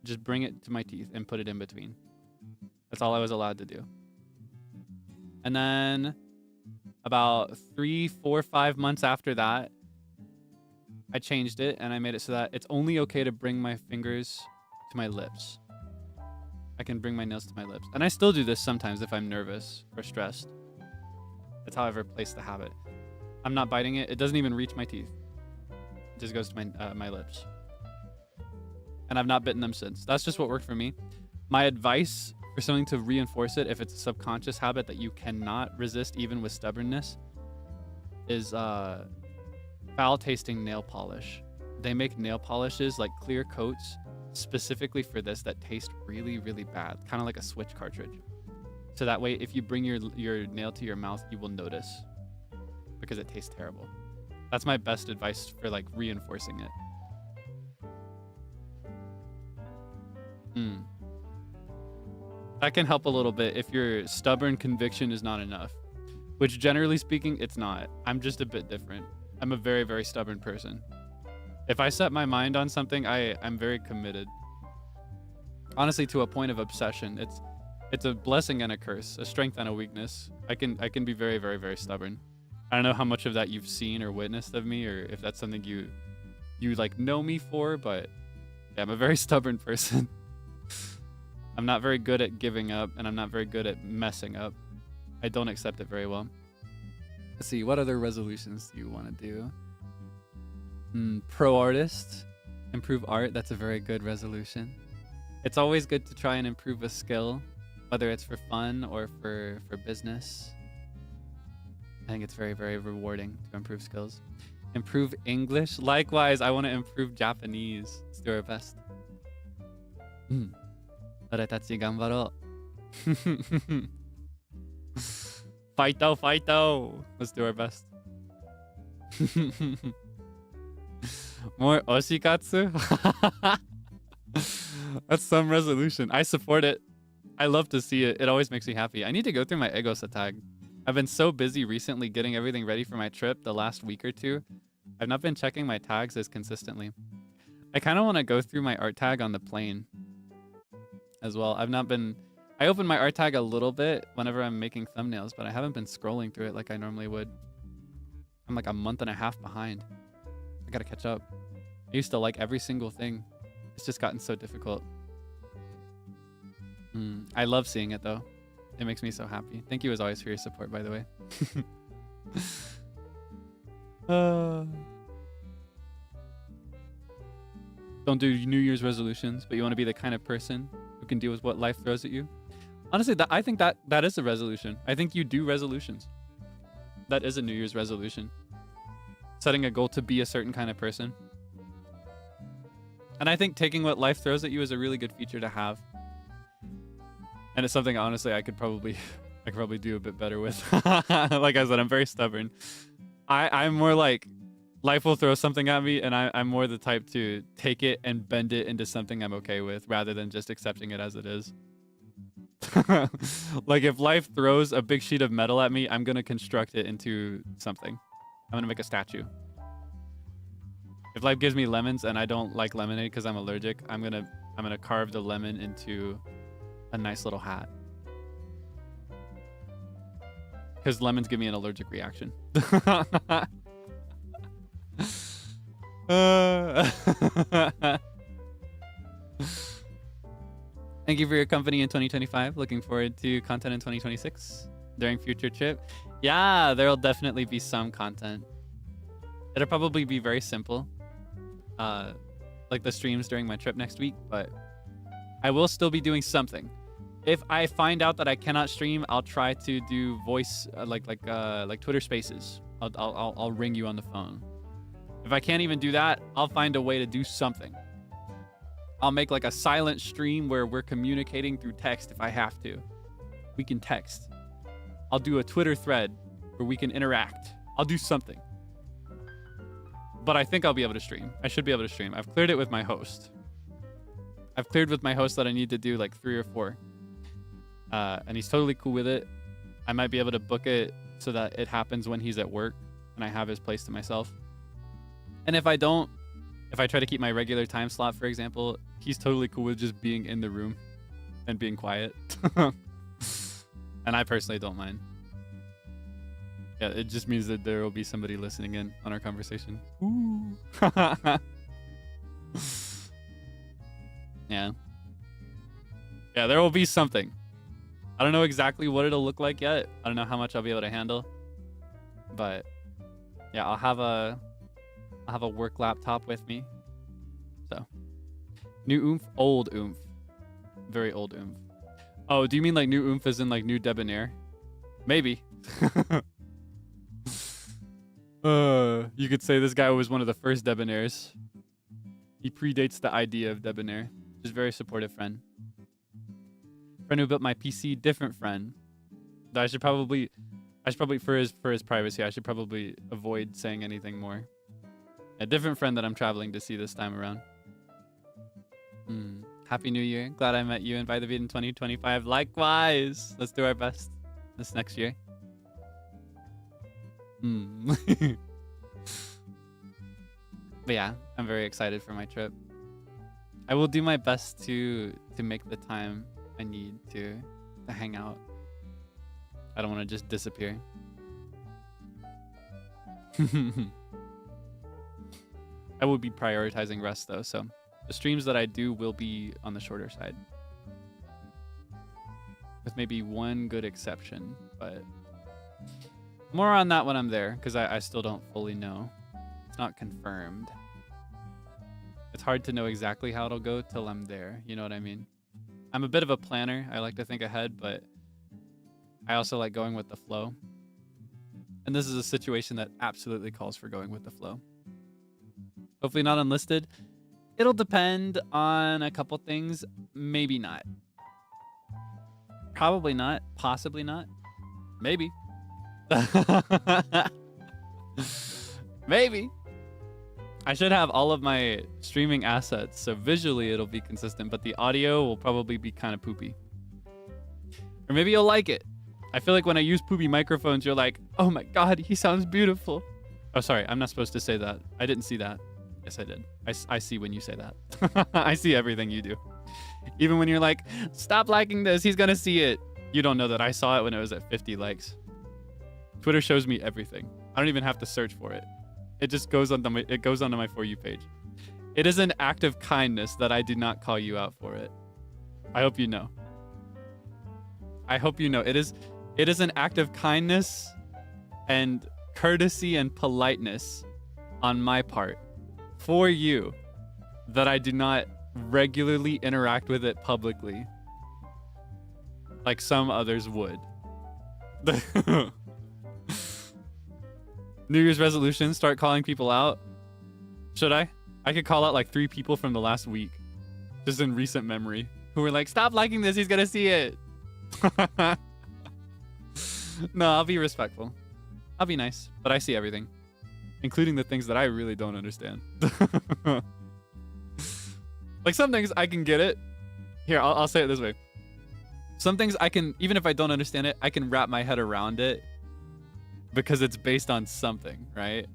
Just bring it to my teeth and put it in between. That's all I was allowed to do. And then about 3, 4, 5 months after that, I changed it and I made it so that it's only okay to bring my fingers to my lips. I can bring my nails to my lips. And I still do this sometimes if I'm nervous or stressed. That's how I've replaced the habit. I'm not biting it. It doesn't even reach my teeth. It just goes to my lips. And I've not bitten them since. That's just what worked for me. My advice for something to reinforce it, if it's a subconscious habit that you cannot resist even with stubbornness, is foul tasting nail polish. They make nail polishes, like clear coats, specifically for this that taste really, really bad. Kind of like a Switch cartridge. So that way, if you bring your nail to your mouth, you will notice. Because it tastes terrible. That's my best advice for like reinforcing it. That can help a little bit if your stubborn conviction is not enough. Which generally speaking, it's not. I'm just a bit different. I'm a very, very stubborn person. If I set my mind on something, I'm very committed. Honestly, to a point of obsession. It's a blessing and a curse, a strength and a weakness. I can be very, very, very stubborn. I don't know how much of that you've seen or witnessed of me, or if that's something you like know me for, but yeah, I'm a very stubborn person. I'm not very good at giving up, and I'm not very good at messing up. I don't accept it very well. Let's see, what other resolutions do you want to do? Pro artist, improve art. That's a very good resolution. It's always good to try and improve a skill, whether it's for fun or for business. I think it's very, very rewarding to improve skills. Improve English. Likewise, I want to improve Japanese. Let's do our best. 俺たち頑張ろう。Fight out, fight out. Let's do our best. More oshikatsu? That's some resolution. I support it. I love to see it. It always makes me happy. I need to go through my Egosa tag. I've been so busy recently getting everything ready for my trip the last week or two. I've not been checking my tags as consistently. I kind of want to go through my art tag on the plane as well. I open my art tag a little bit whenever I'm making thumbnails, but I haven't been scrolling through it like I normally would. I'm like a month and a half behind. I gotta catch up. I used to like every single thing. It's just gotten so difficult. I love seeing it though. It makes me so happy. Thank you as always for your support, by the way. Don't do New Year's resolutions, but you want to be the kind of person who can deal with what life throws at you. Honestly, I think that is a resolution. I think you do resolutions. That is a New Year's resolution. Setting a goal to be a certain kind of person. And I think taking what life throws at you is a really good feature to have. And it's something, honestly, I could probably do a bit better with. Like I said, I'm very stubborn. I'm more like, life will throw something at me, and I'm more the type to take it and bend it into something I'm okay with, rather than just accepting it as it is. Like if life throws a big sheet of metal at me, I'm gonna construct it into something. I'm gonna make a statue. If life gives me lemons and I don't like lemonade because I'm allergic, I'm gonna carve the lemon into a nice little hat. Because lemons give me an allergic reaction. Thank you for your company in 2025. Looking forward to content in 2026 during future trip. Yeah, there'll definitely be some content. It'll probably be very simple, like the streams during my trip next week, but I will still be doing something. If I find out that I cannot stream, I'll try to do voice, like Twitter Spaces. I'll ring you on the phone. If I can't even do that, I'll find a way to do something. I'll make like a silent stream where we're communicating through text if I have to. We can text. I'll do a Twitter thread where we can interact. I'll do something. But I think I'll be able to stream. I should be able to stream. I've cleared it with my host. I've cleared with my host that I need to do like 3 or 4. And he's totally cool with it. I might be able to book it so that it happens when he's at work and I have his place to myself. And if I don't, if I try to keep my regular time slot, for example, he's totally cool with just being in the room and being quiet. And I personally don't mind. Yeah, it just means that there will be somebody listening in on our conversation. Ooh. Yeah. Yeah, there will be something. I don't know exactly what it'll look like yet. I don't know how much I'll be able to handle. But yeah, I'll have a work laptop with me. So new oomph, old oomph. Very old oomph. Oh, do you mean like new oomph as in like new debonair? Maybe. You could say this guy was one of the first debonairs. He predates the idea of debonair. Just very supportive friend. Friend who built my PC, different friend. I should probably for his privacy, I should probably avoid saying anything more. A different friend that I'm traveling to see this time around. Happy New Year. Glad I met you and by the beat in 2025. Likewise. Let's do our best this next year. But yeah, I'm very excited for my trip. I will do my best to make the time I need to hang out. I don't want to just disappear. I will be prioritizing rest though, so the streams that I do will be on the shorter side. With maybe one good exception, but more on that when I'm there, because I still don't fully know. It's not confirmed. It's hard to know exactly how it'll go till I'm there, you know what I mean? I'm a bit of a planner. I like to think ahead, but I also like going with the flow. And this is a situation that absolutely calls for going with the flow. Hopefully not unlisted. It'll depend on a couple things. Maybe not. Probably not. Possibly not. Maybe. Maybe. I should have all of my streaming assets, so visually it'll be consistent, but the audio will probably be kind of poopy. Or maybe you'll like it. I feel like when I use poopy microphones, you're like, oh my god, he sounds beautiful. Oh, sorry, I'm not supposed to say that. I didn't see that. Yes, I did. I see when you say that. I see everything you do. Even when you're like, stop liking this, he's gonna see it. You don't know that I saw it when it was at 50 likes. Twitter shows me everything. I don't even have to search for it. It just goes onto my For You page. It is an act of kindness that I do not call you out for it. I hope you know. I hope you know. It is an act of kindness and courtesy and politeness on my part for you that I do not regularly interact with it publicly like some others would. New Year's resolution, start calling people out. Should I? I could call out like 3 people from the last week, just in recent memory, who were like, stop liking this, he's gonna see it. No, I'll be respectful. I'll be nice, but I see everything, including the things that I really don't understand. Like some things I can get it. Here, I'll say it this way. Some things I can, even if I don't understand it, I can wrap my head around it because it's based on something, right?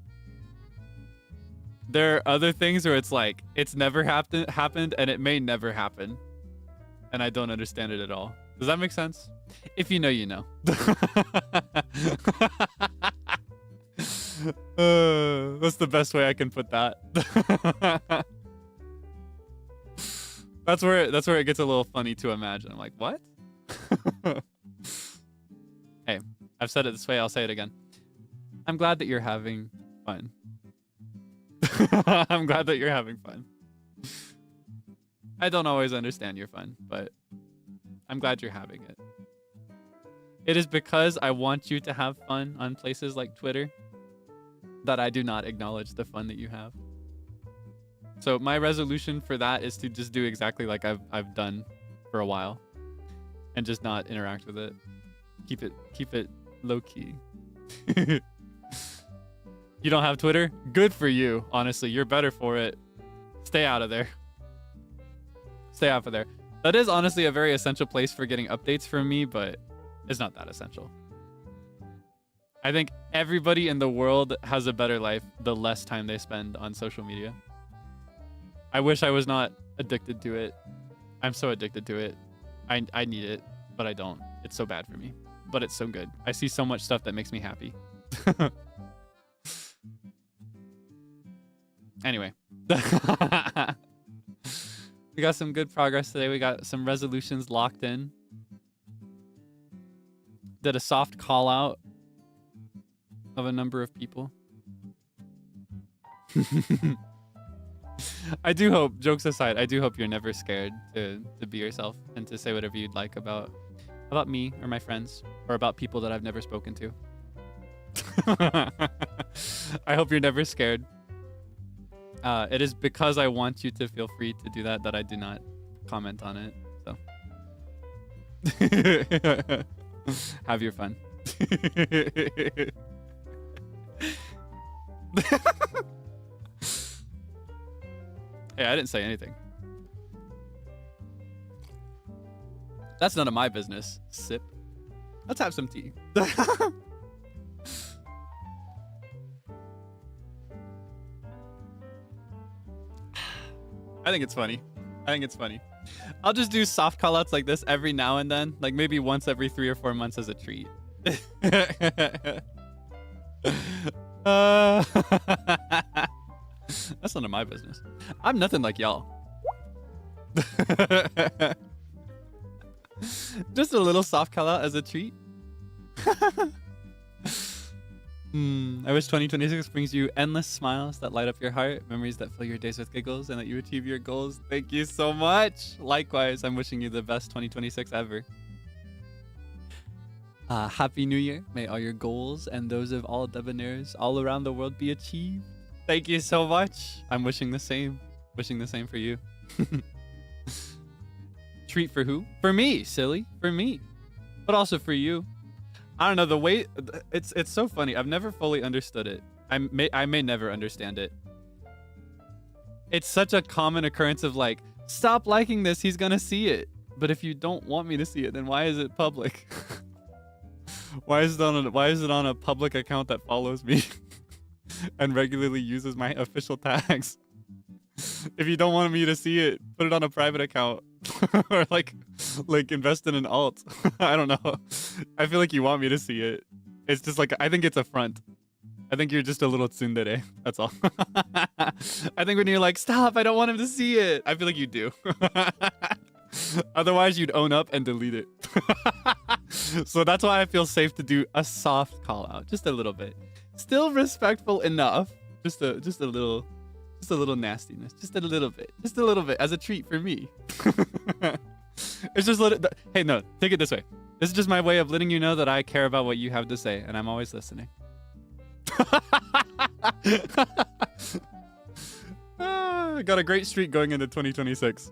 There are other things where it's like, it's never happened and it may never happen. And I don't understand it at all. Does that make sense? If you know, you know. That's the best way I can put that. That's where it gets a little funny to imagine. I'm like, what? Hey, I've said it this way. I'll say it again. I'm glad that you're having fun. I'm glad that you're having fun. I don't always understand your fun, but I'm glad you're having it. It is because I want you to have fun on places like Twitter that I do not acknowledge the fun that you have. So my resolution for that is to just do exactly like I've done for a while and just not interact with it. Keep it low key. You don't have Twitter? Good for you. Honestly, you're better for it. Stay out of there. Stay out of there. That is honestly a very essential place for getting updates from me, but it's not that essential. I think everybody in the world has a better life the less time they spend on social media. I wish I was not addicted to it. I'm so addicted to it. I need it, but I don't. It's so bad for me, but it's so good. I see so much stuff that makes me happy. Anyway. We got some good progress today. We got some resolutions locked in. Did a soft call out of a number of people. I do hope, jokes aside, I do hope you're never scared to be yourself and to say whatever you'd like about me or my friends or about people that I've never spoken to. I hope you're never scared. It is because I want you to feel free to do that I do not comment on it. So have your fun. Hey, I didn't say anything. That's none of my business. Sip. Let's have some tea. I think it's funny. I'll just do soft callouts like this every now and then, like maybe once every 3 or 4 months as a treat. That's none of my business. I'm nothing like y'all. Just a little soft call out as a treat. I wish 2026 brings you endless smiles that light up your heart, memories that fill your days with giggles, and that you achieve your goals. Thank you so much. Likewise, I'm wishing you the best 2026 ever. Happy New Year. May all your goals and those of all Debonairs all around the world be achieved. Thank you so much. I'm wishing the same. Wishing the same for you. Treat for who? For me, silly. For me. But also for you. I don't know, the way it's so funny. I've never fully understood it. I may never understand it. It's such a common occurrence of like, stop liking this, he's gonna see it. But if you don't want me to see it, then why is it public? Why is it on a public account that follows me and regularly uses my official tags? If you don't want me to see it, put it on a private account. Or like invest in an alt. I don't know. I feel like you want me to see it. It's just like, I think it's a front. I think you're just a little tsundere. That's all. I think when you're like, stop, I don't want him to see it, I feel like you do. Otherwise, you'd own up and delete it. So that's why I feel safe to do a soft call out. Just a little bit. Still respectful enough. Just a little nastiness. Just a little bit. Just a little bit as a treat for me. It's just hey, no, take it this way. This is just my way of letting you know that I care about what you have to say, and I'm always listening. I got a great streak going into 2026.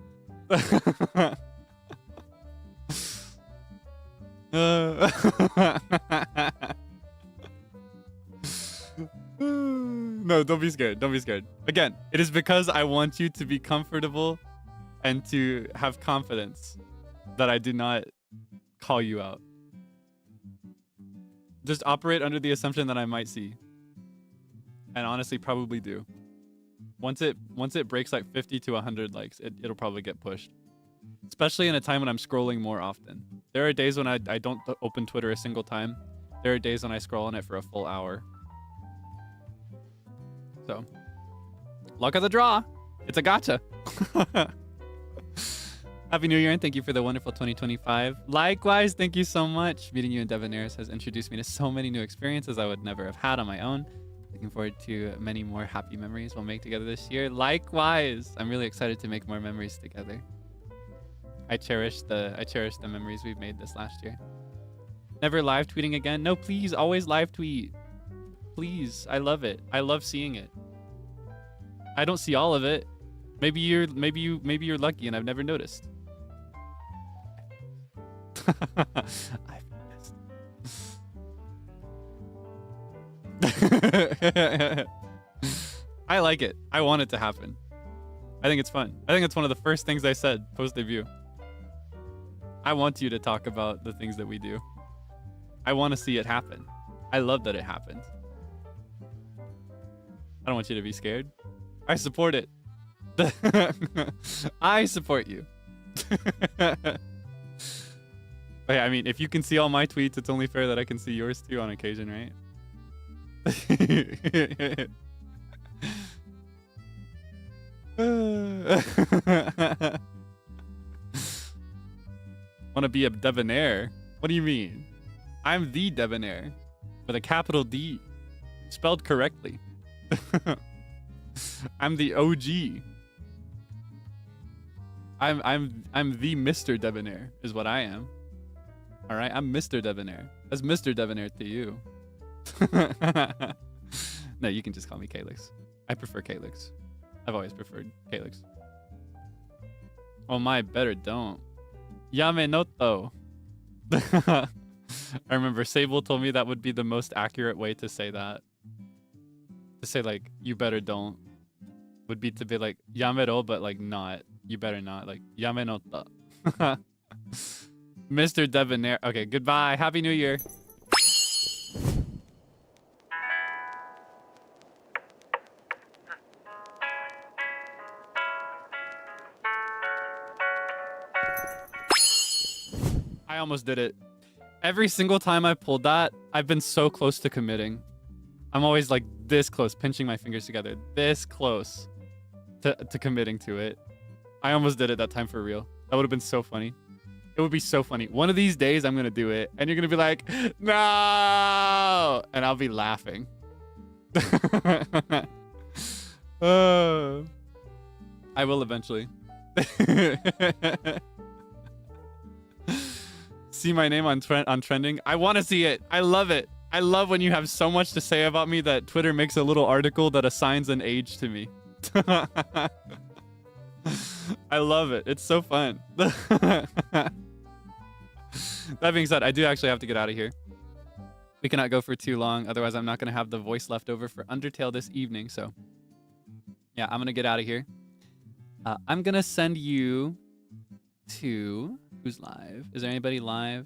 No, don't be scared. Don't be scared. Again, it is because I want you to be comfortable and to have confidence that I do not call you out. Just operate under the assumption that I might see. And honestly, probably do. Once it breaks like 50 to 100 likes, it'll probably get pushed. Especially in a time when I'm scrolling more often. There are days when I don't open Twitter a single time. There are days when I scroll on it for a full hour. So, luck of the draw. It's a gotcha. Happy New Year and thank you for the wonderful 2025. Likewise, thank you so much. Meeting you in Debonair has introduced me to so many new experiences I would never have had on my own. Looking forward to many more happy memories we'll make together this year. Likewise, I'm really excited to make more memories together. I cherish the memories we've made this last year. Never live tweeting again. No, please, always live tweet. Please, I love it. I love seeing it. I don't see all of it. Maybe you're lucky and I've never noticed. I've noticed. I like it. I want it to happen. I think it's fun. I think it's one of the first things I said post debut. I want you to talk about the things that we do. I want to see it happen. I love that it happened. I don't want you to be scared. I support it. I support you. But yeah, I mean, if you can see all my tweets, it's only fair that I can see yours too on occasion, right? Want to be a debonair? What do you mean? I'm the debonair with a capital D, spelled correctly. I'm the OG. I'm the Mr. Debonair is what I am. All right, I'm Mr. Debonair. That's Mr. Debonair to you. No, you can just call me Kaelix. I prefer Kaelix. I've always preferred Kaelix. Oh my, better don't. Yame noto. I remember Sable told me that would be the most accurate way to say that. To say like, you better don't. Would be to be like, yamero, but like not. You better not. Like, yame noto. Mr. Debonair. Okay, goodbye. Happy New Year. I almost did it. Every single time I pulled that, I've been so close to committing. I'm always like this close, pinching my fingers together. This close to committing to it. I almost did it that time for real. That would have been so funny. It would be so funny. One of these days, I'm going to do it. And you're going to be like, no! And I'll be laughing. I will eventually. See my name on trending. I want to see it. I love it. I love when you have so much to say about me that Twitter makes a little article that assigns an age to me. I love it. It's so fun. That being said, I do actually have to get out of here. We cannot go for too long. Otherwise, I'm not going to have the voice left over for Undertale this evening. So yeah, I'm going to get out of here. I'm going to send you to... Who's live? Is there anybody live?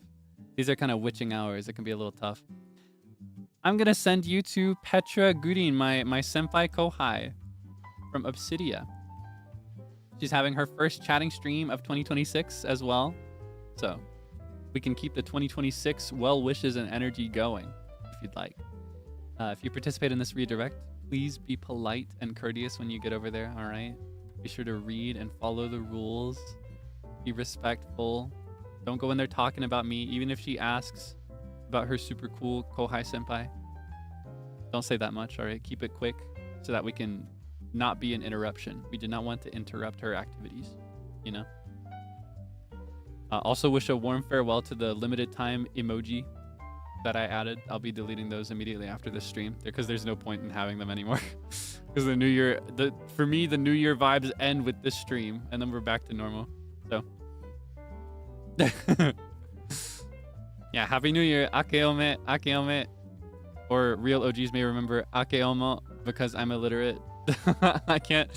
These are kind of witching hours. It can be a little tough. I'm going to send you to Petra Gudin, my senpai kohai from Obsidia. She's having her first chatting stream of 2026 as well. So we can keep the 2026 well wishes and energy going if you'd like. If you participate in this redirect, please be polite and courteous when you get over there, all right? Be sure to read and follow the rules. Be respectful. Don't go in there talking about me, even if she asks about her super cool kohai senpai. Don't say that much, all right? Keep it quick so that we can not be an interruption. We do not want to interrupt her activities, you know? Also wish a warm farewell to the limited time emoji that I added. I'll be deleting those immediately after this stream because there's no point in having them anymore. Because the new year, for me, the new year vibes end with this stream and then we're back to normal. So yeah, Happy New Year. Akeome, akeome. Or real OGs may remember akeomo because I'm illiterate. I can't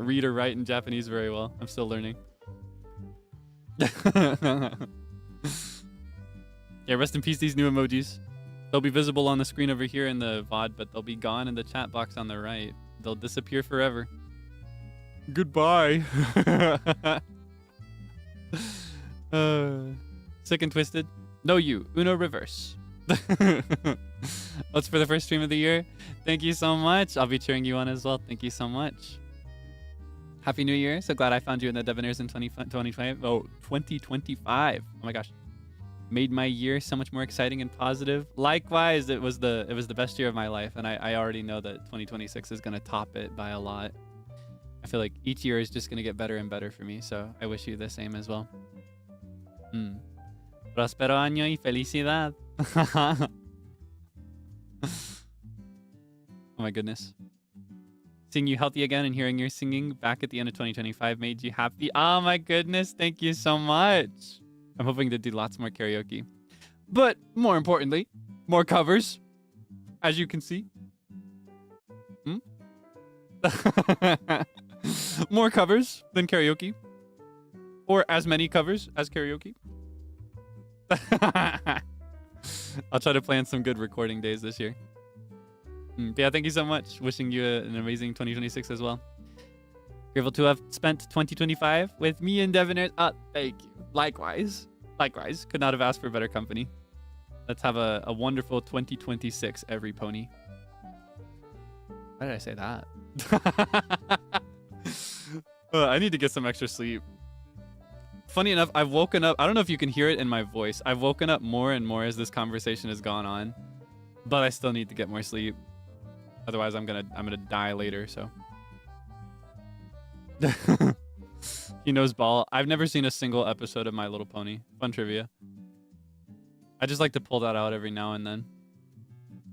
read or write in Japanese very well. I'm still learning. Yeah, rest in peace, these new emojis. They'll be visible on the screen over here in the VOD, but they'll be gone in the chat box on the right. They'll disappear forever. Goodbye. Sick and twisted. No you. Uno reverse. That's for the first stream of the year. Thank you so much. I'll be cheering you on as well. Thank you so much. Happy New Year. So glad I found you in the Debonaires in 2025. Oh, 2025. Oh my gosh. Made my year so much more exciting and positive. Likewise, it was the best year of my life, and I already know that 2026 is gonna top it by a lot. I feel like each year is just gonna get better and better for me, so I wish you the same as well. Prospero año y felicidad. Oh my goodness. Seeing you healthy again and hearing your singing back at the end of 2025 made you happy. Oh my goodness, thank you so much. I'm hoping to do lots more karaoke. But more importantly, more covers, as you can see. More covers than karaoke. Or as many covers as karaoke. I'll try to plan some good recording days this year. Yeah, thank you so much. Wishing you an amazing 2026 as well. Grateful to have spent 2025 with me and Debonair. Thank you. Likewise. Likewise. Could not have asked for better company. Let's have a wonderful 2026, every pony. Why did I say that? I need to get some extra sleep. Funny enough, I've woken up. I don't know if you can hear it in my voice. I've woken up more and more as this conversation has gone on. But I still need to get more sleep. Otherwise, I'm gonna die later, so. He knows ball. I've never seen a single episode of My Little Pony. Fun trivia. I just like to pull that out every now and then.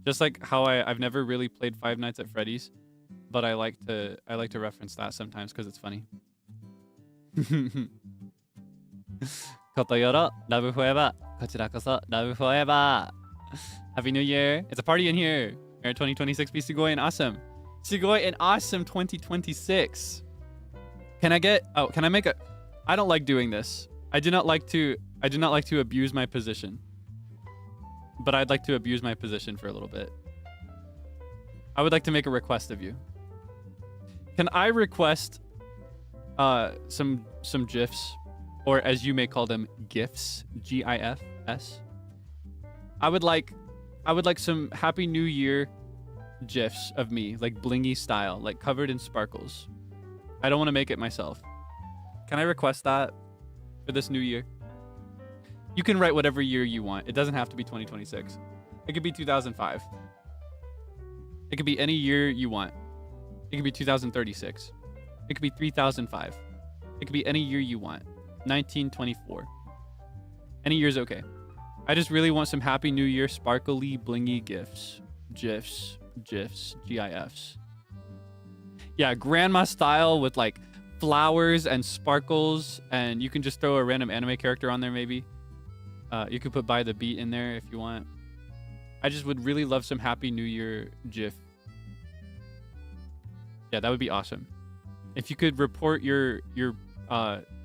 Just like how I've never really played Five Nights at Freddy's, but I like to reference that sometimes because it's funny. Kotoyoro, love forever. Kochira koso, love forever. Happy New Year. It's a party in here. Our 2026 be sugoi and awesome. Sugoi and awesome 2026. Can I make a... I don't like doing this. I do not like to abuse my position. But I'd like to abuse my position for a little bit. I would like to make a request of you. Can I request some GIFs, or as you may call them, GIFs, GIFs? I would like some Happy New Year GIFs of me, like blingy style, like covered in sparkles. I don't want to make it myself. Can I request that for this new year? You can write whatever year you want. It doesn't have to be 2026. It could be 2005. It could be any year you want. It could be 2036. It could be 3005. It could be any year you want. 1924. Any year's okay. I just really want some Happy New Year sparkly blingy GIFs. GIFs. GIFs. Yeah, grandma style with like flowers and sparkles, and you can just throw a random anime character on there maybe. You could put By the Beat in there if you want. I just would really love some Happy New Year GIF. Yeah, that would be awesome. If you could report your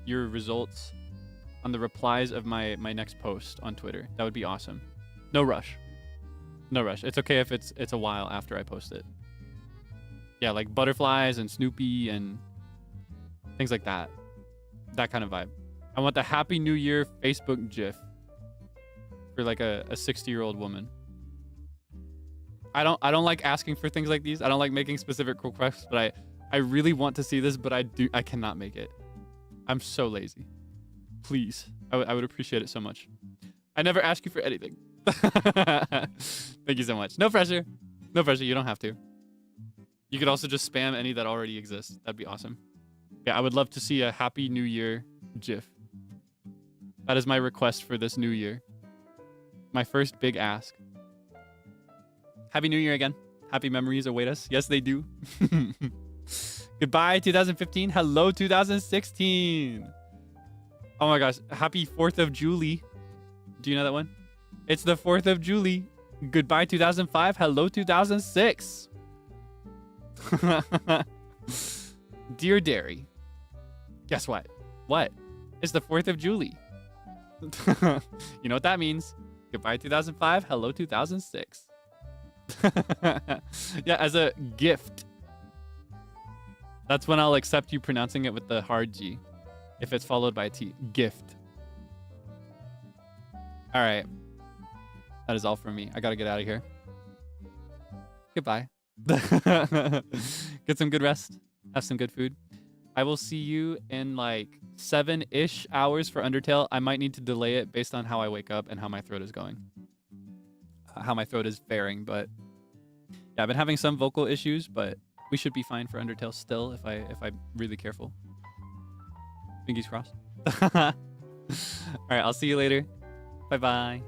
results on the replies of my next post on Twitter, that would be awesome. No rush. No rush. It's okay if it's a while after I post it. Yeah, like butterflies and Snoopy and things like that. That kind of vibe. I want the Happy New Year Facebook GIF for like a 60-year-old woman. I don't like asking for things like these. I don't like making specific requests, but I really want to see this, but I cannot make it. I'm so lazy. Please. I would appreciate it so much. I never ask you for anything. Thank you so much. No pressure. No pressure. You don't have to. You could also just spam any that already exist. That'd be awesome. Yeah, I would love to see a Happy New Year GIF. That is my request for this new year. My first big ask. Happy New Year again. Happy memories await us. Yes, they do. Goodbye, 2015. Hello, 2016. Oh my gosh. Happy 4th of July. Do you know that one? It's the 4th of July. Goodbye, 2005. Hello, 2006. Dear Derry. Guess what? What? It's the 4th of July. You know what that means. Goodbye, 2005. Hello, 2006. Yeah, as a gift. That's when I'll accept you pronouncing it with the hard G. If it's followed by a T. Gift. All right. That is all from me. I gotta get out of here. Goodbye. Get some good rest. Have some good food. I will see you in like 7-ish hours for Undertale. I might need to delay it based on how I wake up and how my throat is going. How my throat is faring, but yeah, I've been having some vocal issues, but we should be fine for Undertale still if I'm really careful. Fingers crossed. All right, I'll see you later. Bye bye.